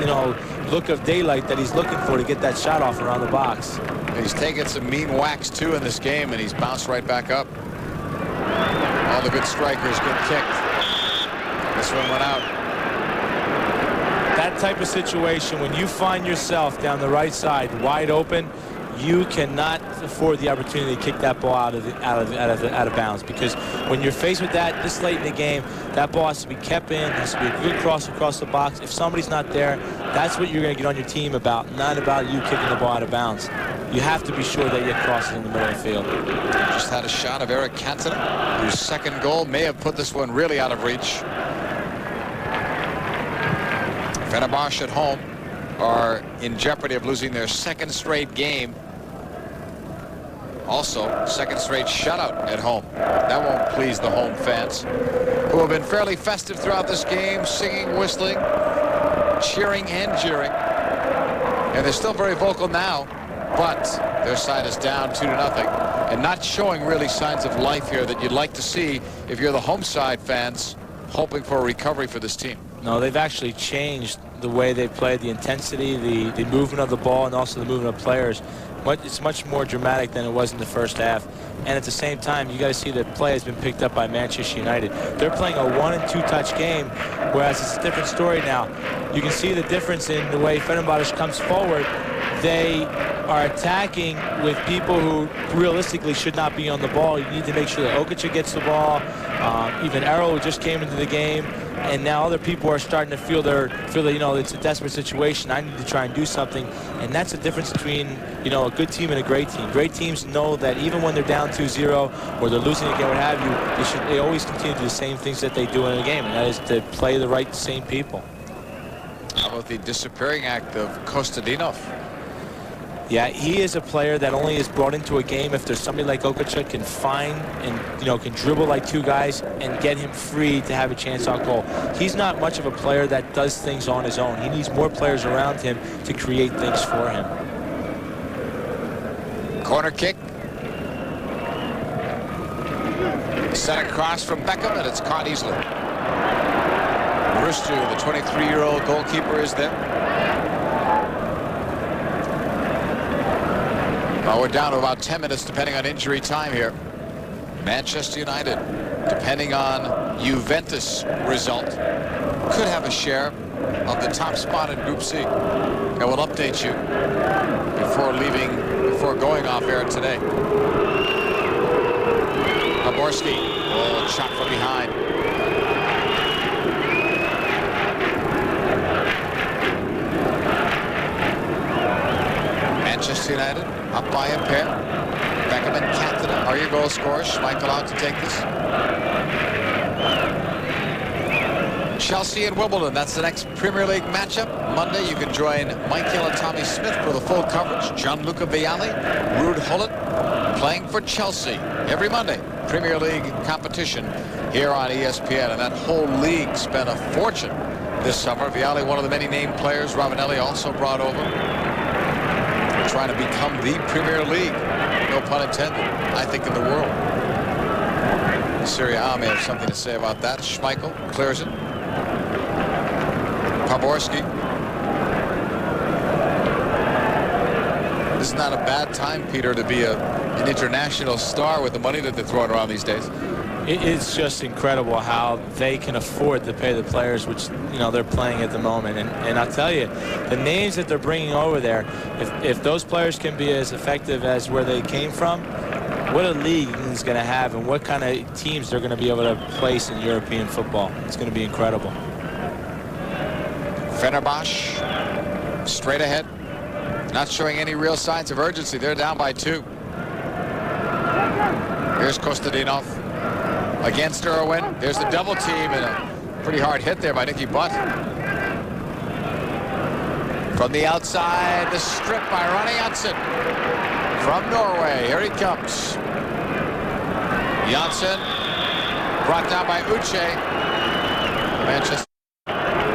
you know, look of daylight that he's looking for to get that shot off around the box. He's taken some mean whacks, too, in this game, and he's bounced right back up. All the good strikers get kicked. This one went out. That type of situation, when you find yourself down the right side wide open, you cannot afford the opportunity to kick that ball out of bounds, because when you're faced with that this late in the game, that ball has to be kept in, has to be a good cross across the box. If somebody's not there, that's what you're going to get on your team about, not about you kicking the ball out of bounds. You have to be sure that you cross it in the middle of the field. Just had a shot of Eric Cantona, whose second goal may have put this one really out of reach. Fenerbahçe at home are in jeopardy of losing their 2nd straight game. Also, 2nd straight shutout at home. That won't please the home fans, who have been fairly festive throughout this game, singing, whistling, cheering and jeering. And they're still very vocal now, but their side is down 2-0 and not showing really signs of life here that you'd like to see if you're the home side fans hoping for a recovery for this team. No, they've actually changed the way they play, the intensity, the movement of the ball, and also the movement of players. It's much more dramatic than it was in the first half. And at the same time, you got to see that play has been picked up by Manchester United. They're playing a 1- and 2-touch game, whereas it's a different story now. You can see the difference in the way Fenerbahçe comes forward. They are attacking with people who realistically should not be on the ball. You need to make sure that Okocha gets the ball. Even Errol, who just came into the game, and now other people are starting to feel that, you know, it's a desperate situation. I need to try and do something, and that's the difference between, you know, a good team and a great team. Great teams know that even when they're down 2-0 or they're losing a game, what have you, they always continue to do the same things that they do in a game, and that is to play the right same people. How about the disappearing act of Kostadinov? Yeah, he is a player that only is brought into a game if there's somebody like Okocha can find and, you know, can dribble like 2 guys and get him free to have a chance on goal. He's not much of a player that does things on his own. He needs more players around him to create things for him. Corner kick. Set across from Beckham, and it's caught easily. Rüştü, the 23-year-old goalkeeper, is there. Well, we're down to about 10 minutes, depending on injury time here. Manchester United, depending on Juventus result, could have a share of the top spot in Group C. I will update you before going off air today. Bolić, oh, shot from behind. Manchester United up by a pair. Beckham and Cantona are your goal scorers. Schmeichel out to take this. Chelsea and Wimbledon, that's the next Premier League matchup. Monday you can join Mike Hill and Tommy Smith for the full coverage. Gianluca Vialli, Ruud Gullit playing for Chelsea every Monday. Premier League competition here on ESPN, and that whole league spent a fortune this summer. Vialli, one of the many named players Ravanelli also brought over, trying to become the Premier League, no pun intended, I think, in the world. Serie A may have something to say about that. Schmeichel clears it. Bolić. This is not a bad time, Peter, to be an international star with the money that they're throwing around these days. It's just incredible how they can afford to pay the players, which, you know, they're playing at the moment. And I'll tell you, the names that they're bringing over there, if those players can be as effective as where they came from, what a league is going to have and what kind of teams they're going to be able to place in European football. It's going to be incredible. Fenerbahçe straight ahead, not showing any real signs of urgency. They're down by 2. Here's Kostadinov against Irwin. There's the double team and a pretty hard hit there by Nicky Butt. From the outside, the strip by Ronny Johnsen from Norway. Here he comes. Johnsen brought down by Uche. Manchester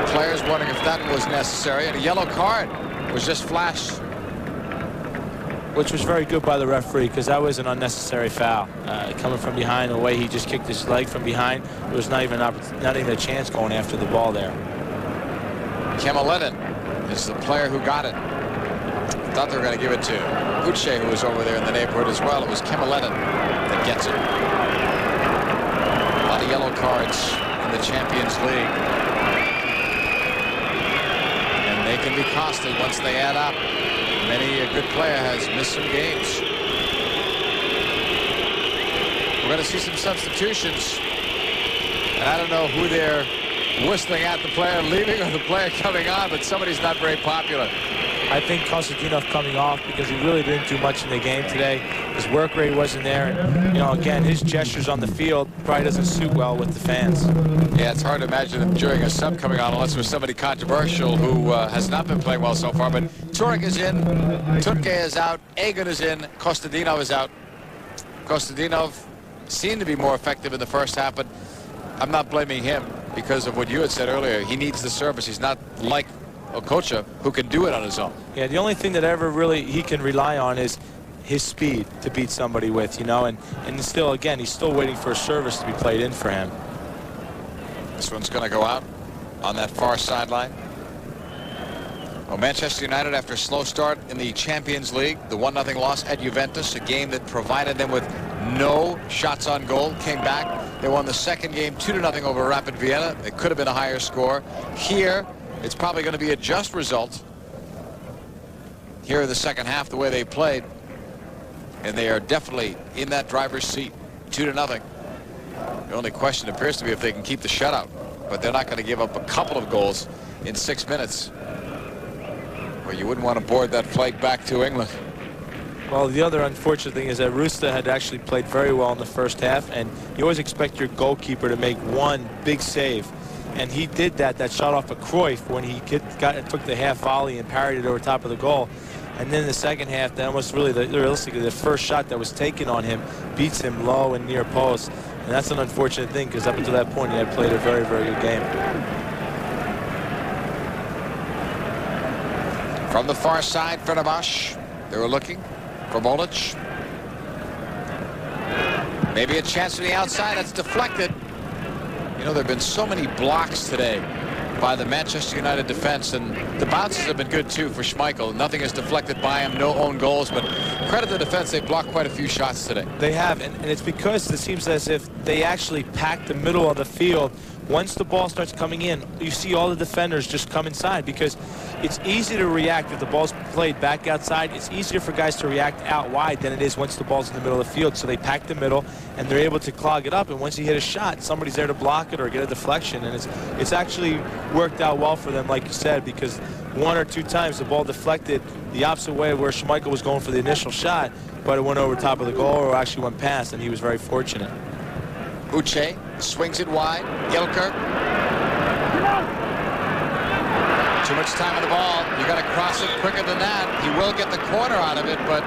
players wondering if that was necessary, and a yellow card was just flashed, which was very good by the referee, because that was an unnecessary foul. Coming from behind, the way he just kicked his leg from behind, there was not even a chance going after the ball there. Kemalettin is the player who got it. Thought they were going to give it to Uche, who was over there in the neighborhood as well. It was Kemalettin that gets it. A lot of yellow cards in the Champions League. They can be costly once they add up. A good player has missed some games. We're going to see some substitutions. And I don't know who they're whistling at, the player leaving or the player coming on, but somebody's not very popular. I think Kostadinov coming off because he really didn't do much in the game today. His work rate wasn't there. And, you know, again, his gestures on the field probably doesn't suit well with the fans. Yeah, it's hard to imagine him during a sub coming on unless there's somebody controversial who has not been playing well so far. But Turek is in, Tuncay is out, Egan is in, Kostadinov is out. Kostadinov seemed to be more effective in the first half, but I'm not blaming him because of what you had said earlier. He needs the service. He's not like Okocha, who can do it on his own. Yeah, the only thing that ever really he can rely on is his speed to beat somebody with, you know, and still, again, he's still waiting for a service to be played in for him. This one's going to go out on that far sideline. Well, Manchester United, after a slow start in the Champions League, the 1-0 loss at Juventus, a game that provided them with no shots on goal, came back. They won the second game 2-0 over Rapid Vienna. It could have been a higher score. Here, it's probably going to be a just result. Here in the second half, the way they played, and they are definitely in that driver's seat, 2-0. The only question appears to be if they can keep the shutout, but they're not going to give up a couple of goals in 6 minutes. Well, you wouldn't want to board that flight back to England. Well, the other unfortunate thing is that Rüştü had actually played very well in the first half, and you always expect your goalkeeper to make one big save. And he did that shot off of Cruijff when he took the half volley and parried it over top of the goal. And then in the second half, that was really realistically the first shot that was taken on him beats him low and near post. And that's an unfortunate thing because up until that point he had played a very, very good game. From the far side, Fenerbahçe, they were looking for Bolić. Maybe a chance from the outside. That's deflected. You know, there have been so many blocks today by the Manchester United defense, and the bounces have been good too for Schmeichel. Nothing is deflected by him, no own goals, but credit the defense, they blocked quite a few shots today. They have, and it's because it seems as if they actually pack the middle of the field. Once the ball starts coming in, you see all the defenders just come inside, because it's easy to react if the ball's played back outside. It's easier for guys to react out wide than it is once the ball's in the middle of the field. So they pack the middle, and they're able to clog it up. And once you hit a shot, somebody's there to block it or get a deflection. And it's actually worked out well for them, like you said, because one or two times the ball deflected the opposite way where Schmeichel was going for the initial shot, but it went over top of the goal or actually went past, and he was very fortunate. Uche swings it wide. Ilker. Too much time on the ball. You got to cross it quicker than that. He will get the corner out of it, but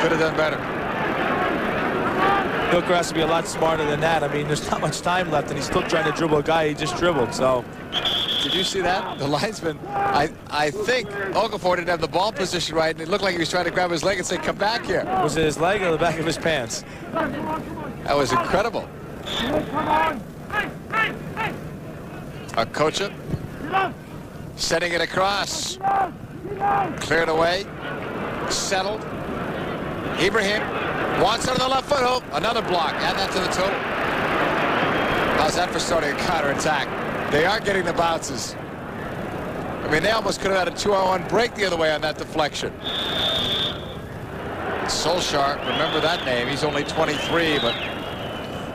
could have done better. Ilker has to be a lot smarter than that. I mean, there's not much time left, and he's still trying to dribble a guy he just dribbled. So, did you see that? The linesman, I think Okafor didn't have the ball position right, and it looked like he was trying to grab his leg and say, come back here. Was it his leg or the back of his pants? That was incredible. Okocha setting it across. Cleared away. Settled. Ibrahim wants it on the left foot. Oh, another block. Add that to the total. How's that for starting a counterattack? They are getting the bounces. I mean, they almost could have had a 2-on-1 break the other way on that deflection. Solskjær, remember that name. He's only 23, but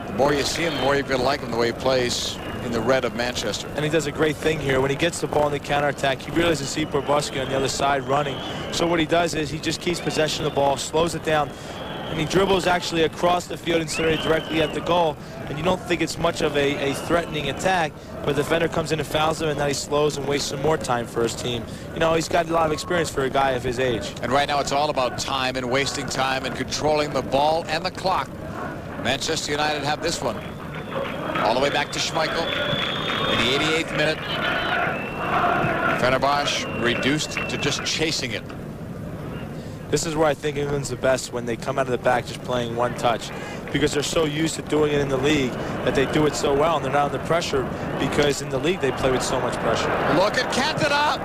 the more you see him, the more you're going to like him the way he plays in the red of Manchester. And he does a great thing here. When he gets the ball in the counterattack, he realizes to see Bolić on the other side running. So what he does is he just keeps possession of the ball, slows it down, and he dribbles actually across the field instead of directly at the goal. And you don't think it's much of a threatening attack, but the defender comes in and fouls him, and now he slows and wastes some more time for his team. You know, he's got a lot of experience for a guy of his age. And right now it's all about time and wasting time and controlling the ball and the clock. Manchester United have this one. All the way back to Schmeichel in the 88th minute. Fenerbahçe reduced to just chasing it. This is where I think England's the best, when they come out of the back just playing one touch, because they're so used to doing it in the league that they do it so well, and they're not under pressure, because in the league they play with so much pressure. Look at Cantona.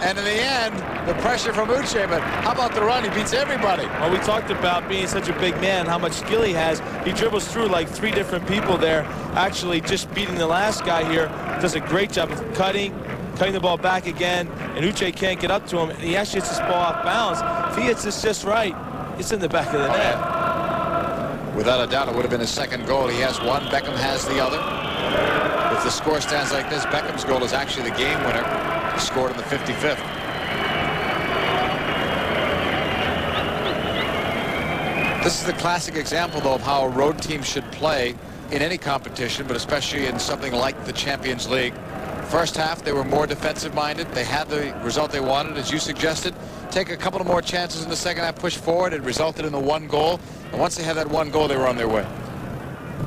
And in the end, the pressure from Uche, but how about the run? He beats everybody. Well, we talked about being such a big man, how much skill he has. He dribbles through like 3 different people there, actually just beating the last guy here. Does a great job of cutting the ball back again, and Uche can't get up to him, and he actually hits this ball off bounds. If he hits this just right, it's in the back of the net. Without a doubt, it would have been his second goal. He has one, Beckham has the other. If the score stands like this, Beckham's goal is actually the game winner. He scored in the 55th. This is the classic example, though, of how a road team should play in any competition, but especially in something like the Champions League. First half, they were more defensive-minded. They had the result they wanted, as you suggested. Take a couple of more chances in the second half, push forward. It resulted in the 1 goal. And once they had that 1 goal, they were on their way.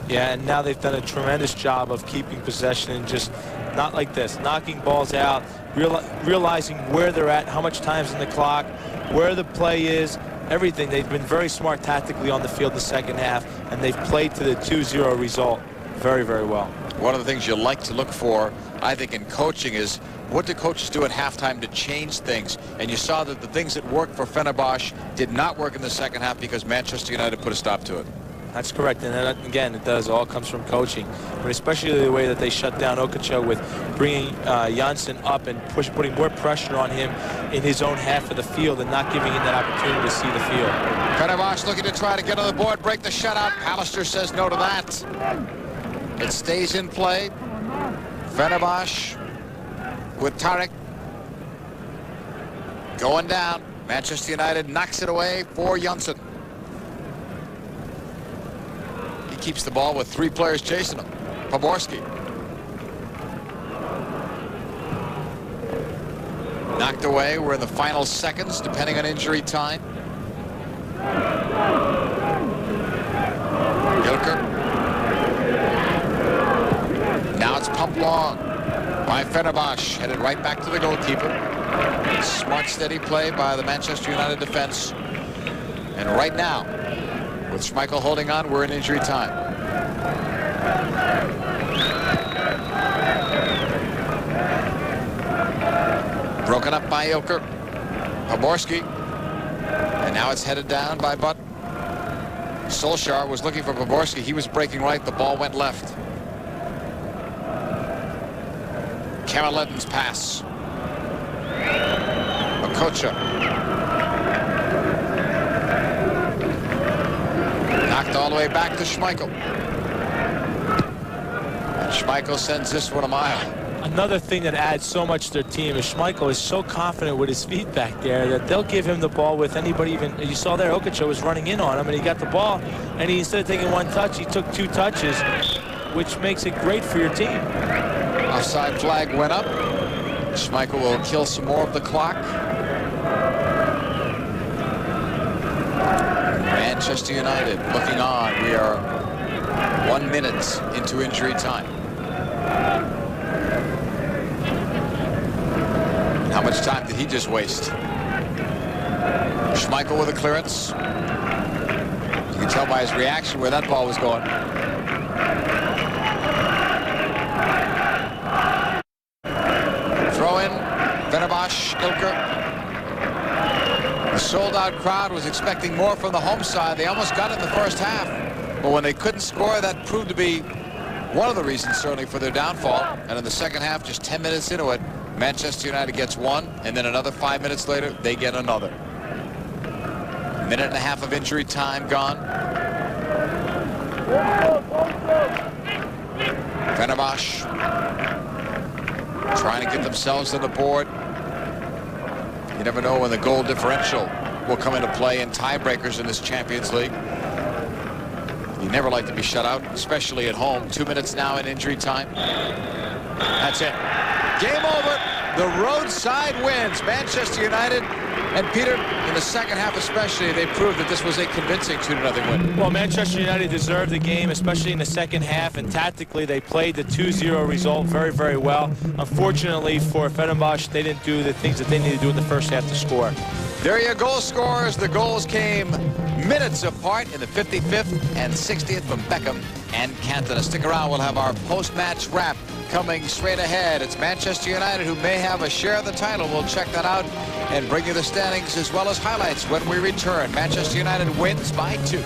Yeah, and now they've done a tremendous job of keeping possession and just not like this, knocking balls out, realizing where they're at, how much time's in the clock, where the play is, everything. They've been very smart tactically on the field in the second half, and they've played to the 2-0 result very, very well. One of the things you like to look for, I think, in coaching is what do coaches do at halftime to change things? And you saw that the things that worked for Fenerbahçe did not work in the second half because Manchester United put a stop to it. That's correct, and then, again, it all comes from coaching, but especially the way that they shut down Okocha with bringing Johnsen up and putting more pressure on him in his own half of the field and not giving him that opportunity to see the field. Fenerbahçe looking to try to get on the board, break the shutout. Pallister says no to that. It stays in play. Fenerbahçe with Tarek going down. Manchester United knocks it away for Johnsen. Keeps the ball with 3 players chasing him. Pomorski. Knocked away. We're in the final seconds, depending on injury time. Ilker. Now it's pumped long by Fenerbahçe. Headed right back to the goalkeeper. Smart, steady play by the Manchester United defense. And right now, with Schmeichel holding on, we're in injury time. Broken up by Ilker. Poborski. And now it's headed down by Butt. Solskjær was looking for Poborski. He was breaking right. The ball went left. Kemalettin's pass. Okocha. Knocked all the way back to Schmeichel. And Schmeichel sends this one a mile. Another thing that adds so much to their team is Schmeichel is so confident with his feet back there that they'll give him the ball with anybody. Even you saw there, Okocha was running in on him, and he got the ball, and he, instead of taking one touch, he took 2 touches, which makes it great for your team. Offside flag went up. Schmeichel will kill some more of the clock. Manchester United looking on. We are 1 minute into injury time. How much time did he just waste? Schmeichel with a clearance. You can tell by his reaction where that ball was going. Throw in, Fenerbahçe, Ilker. The sold-out crowd was expecting more from the home side. They almost got it in the first half. But when they couldn't score, that proved to be one of the reasons, certainly, for their downfall. And in the second half, just 10 minutes into it, Manchester United gets one, and then another 5 minutes later, they get another. Minute and a half of injury time gone. Fenerbahçe trying to get themselves on the board. You never know when the goal differential will come into play in tiebreakers in this Champions League. You never like to be shut out, especially at home. 2 minutes now in injury time. That's it. Game over. The roadside wins. Manchester United and Peter, in the second half especially, they proved that this was a convincing 2-0 win. Well, Manchester United deserved the game, especially in the second half, and tactically they played the 2-0 result very, very well. Unfortunately for Fenerbahçe, they didn't do the things that they needed to do in the first half to score. There are your goal scorers. The goals came minutes apart in the 55th and 60th from Beckham and Cantona. Stick around. We'll have our post-match wrap coming straight ahead. It's Manchester United who may have a share of the title. We'll check that out and bring you the standings as well as highlights when we return. Manchester United wins by 2.